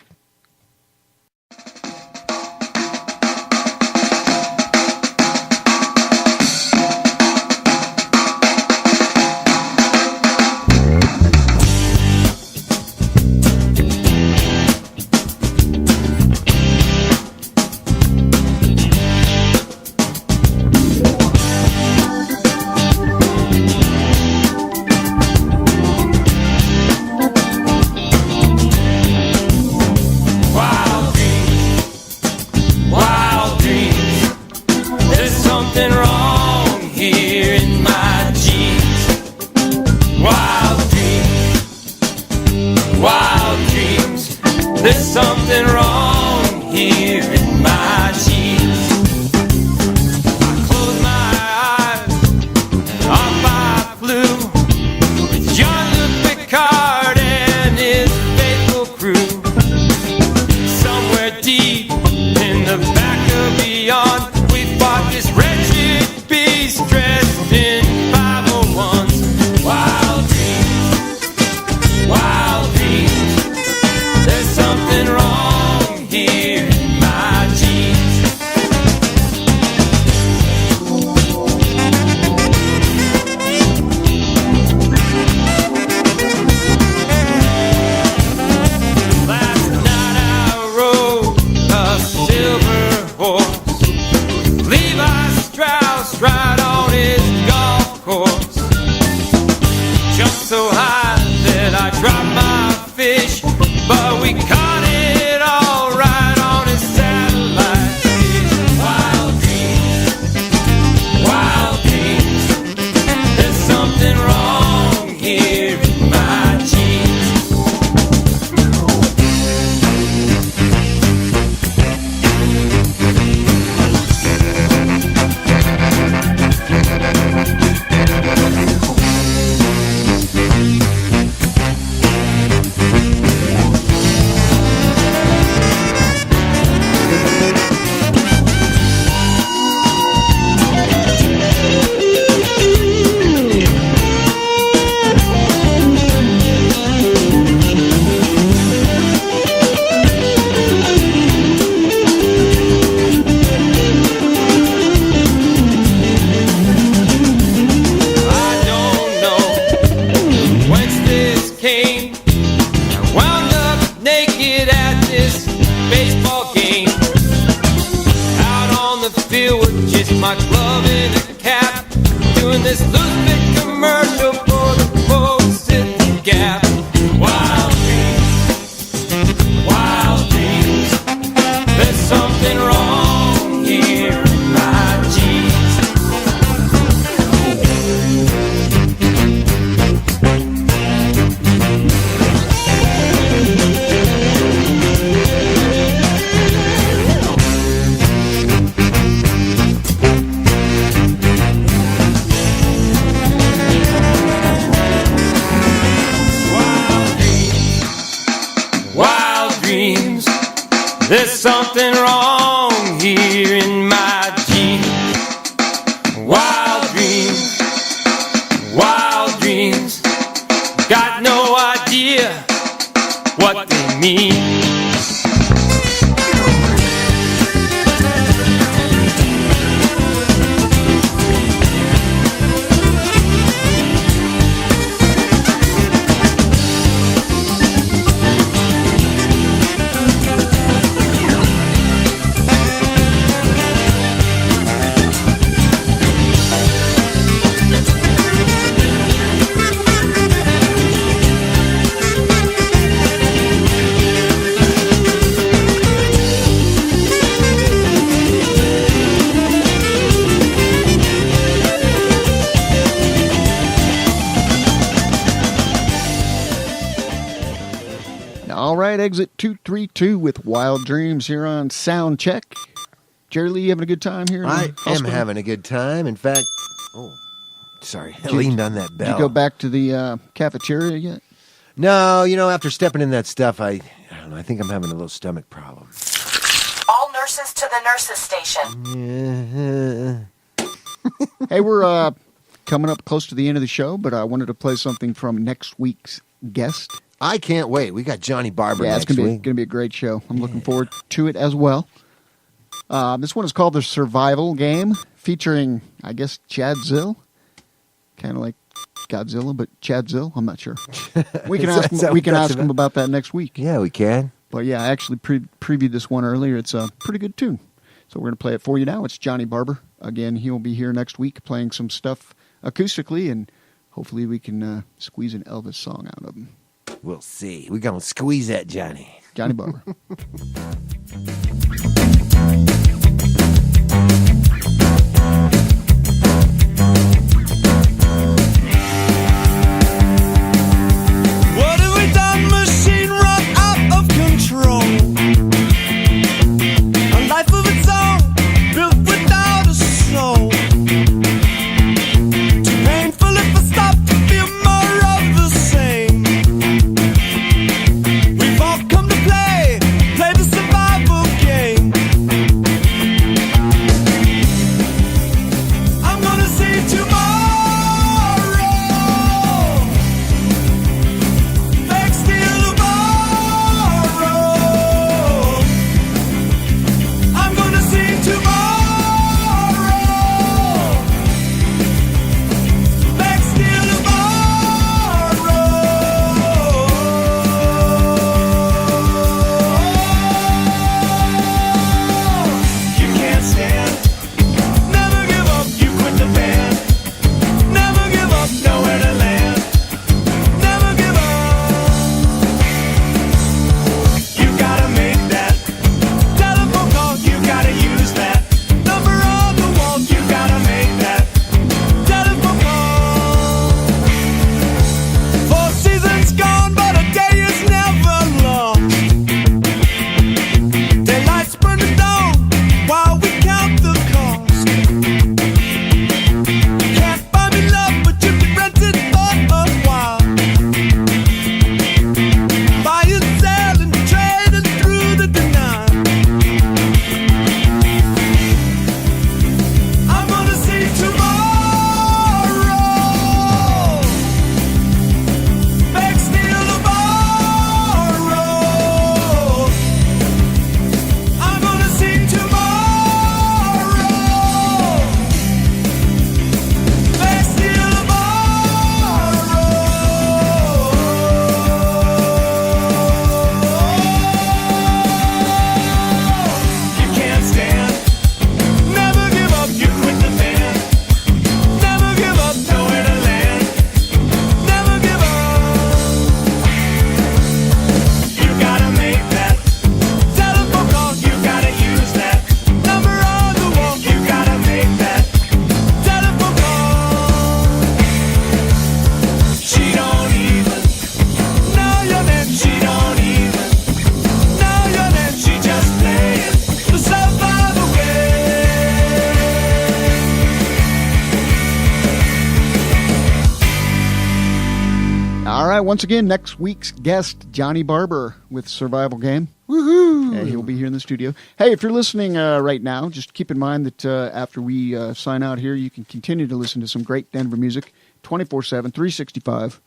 beyond. We fought this wretched beast dressed in 501s. Wild dreams, wild dreams. There's something wrong here in my jeans. Last night I rode a silver horse, Levi Strauss right on his golf course. Jumped so high that I dropped my fish, but we caught it all right on his satellite dish. Wild dreams, there's something wrong here in my jeans. I don't know whence this came. I wound up naked at this baseball game. Out on the field with just my glove and a cap, doing this loose fit commercial for the folks at the Gap. Wild dreams, there's something wrong here in my jeans. Wild dreams, there's something wrong here in my jeans. Wild dreams, got no idea what they mean. All right, exit 232 with Wild Dreams here on Soundcheck. Jerry Lee, you having a good time here? I am having a good time. In fact, sorry, I leaned on that bell. Did you go back to the cafeteria yet? No, after stepping in that stuff, I don't know. I think I'm having a little stomach problem. All nurses to the nurses station. Hey, we're coming up close to the end of the show, but I wanted to play something from next week's guest. I can't wait. We got Johnny Barber next week. It's going to be a great show. I'm looking forward to it as well. This one is called The Survival Game, featuring, I guess, Chad Zill. Kind of like Godzilla, but Chad Zill. I'm not sure. We can ask him about that next week. Yeah, we can. But yeah, I actually previewed this one earlier. It's a pretty good tune. So we're going to play it for you now. It's Johnny Barber. Again, he'll be here next week playing some stuff acoustically, and hopefully we can squeeze an Elvis song out of him. We'll see. We're going to squeeze that Johnny. Johnny Barber. What have we done? Machine run out of control. A life of its own, built without a soul. Too painful if I stop to feel more of the same. We've all come to play the survival once again, next week's guest, Johnny Barber with Survival Game. Woohoo! He'll be here in the studio. Hey, if you're listening right now, just keep in mind that after we sign out here, you can continue to listen to some great Denver music 24/7, 365,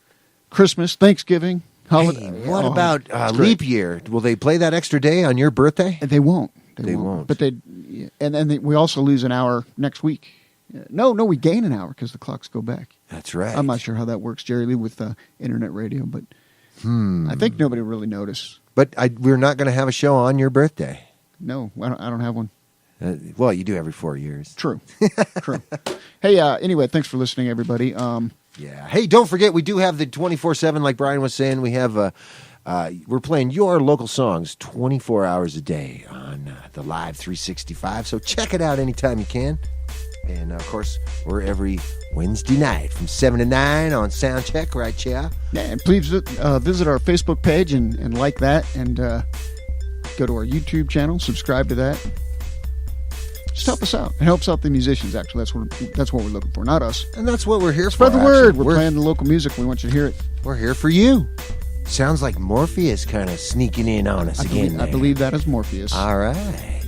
Christmas, Thanksgiving, holiday. Hey, what about leap year? Will they play that extra day on your birthday? They won't. They won't. But we also lose an hour next week. No, we gain an hour because the clocks go back. That's right. I'm not sure how that works, Jerry Lee, with internet radio, but I think nobody will really notice. But we're not going to have a show on your birthday. No, I don't have one. Well, you do every 4 years. True. Hey, anyway, thanks for listening, everybody. Yeah. Hey, don't forget, we do have the 24/7, like Brian was saying. We have we're playing your local songs 24 hours a day on the Live 365. So check it out anytime you can. And, of course, we're every Wednesday night from 7 to 9 on Soundcheck, right, Chia? Yeah, and please visit our Facebook page and like that, and go to our YouTube channel, subscribe to that. Just help us out. It helps out the musicians, actually. That's what we're looking for, not us. And that's what we're here Spread for. the word. Actually. We're playing the local music. We want you to hear it. We're here for you. Sounds like Morpheus kind of sneaking in on us again. I believe that is Morpheus. All right.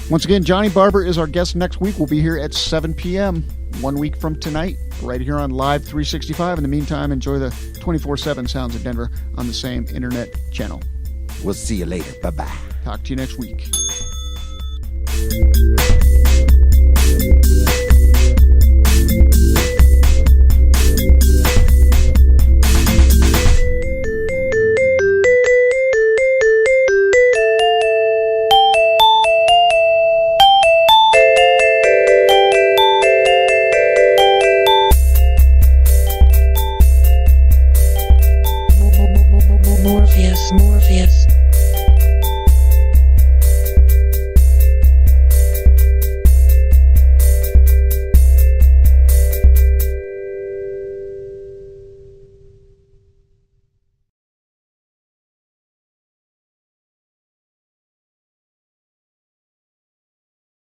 Once again, Johnny Barber is our guest next week. We'll be here at 7 p.m. 1 week from tonight, right here on Live 365. In the meantime, enjoy the 24/7 sounds of Denver on the same internet channel. We'll see you later. Bye-bye. Talk to you next week.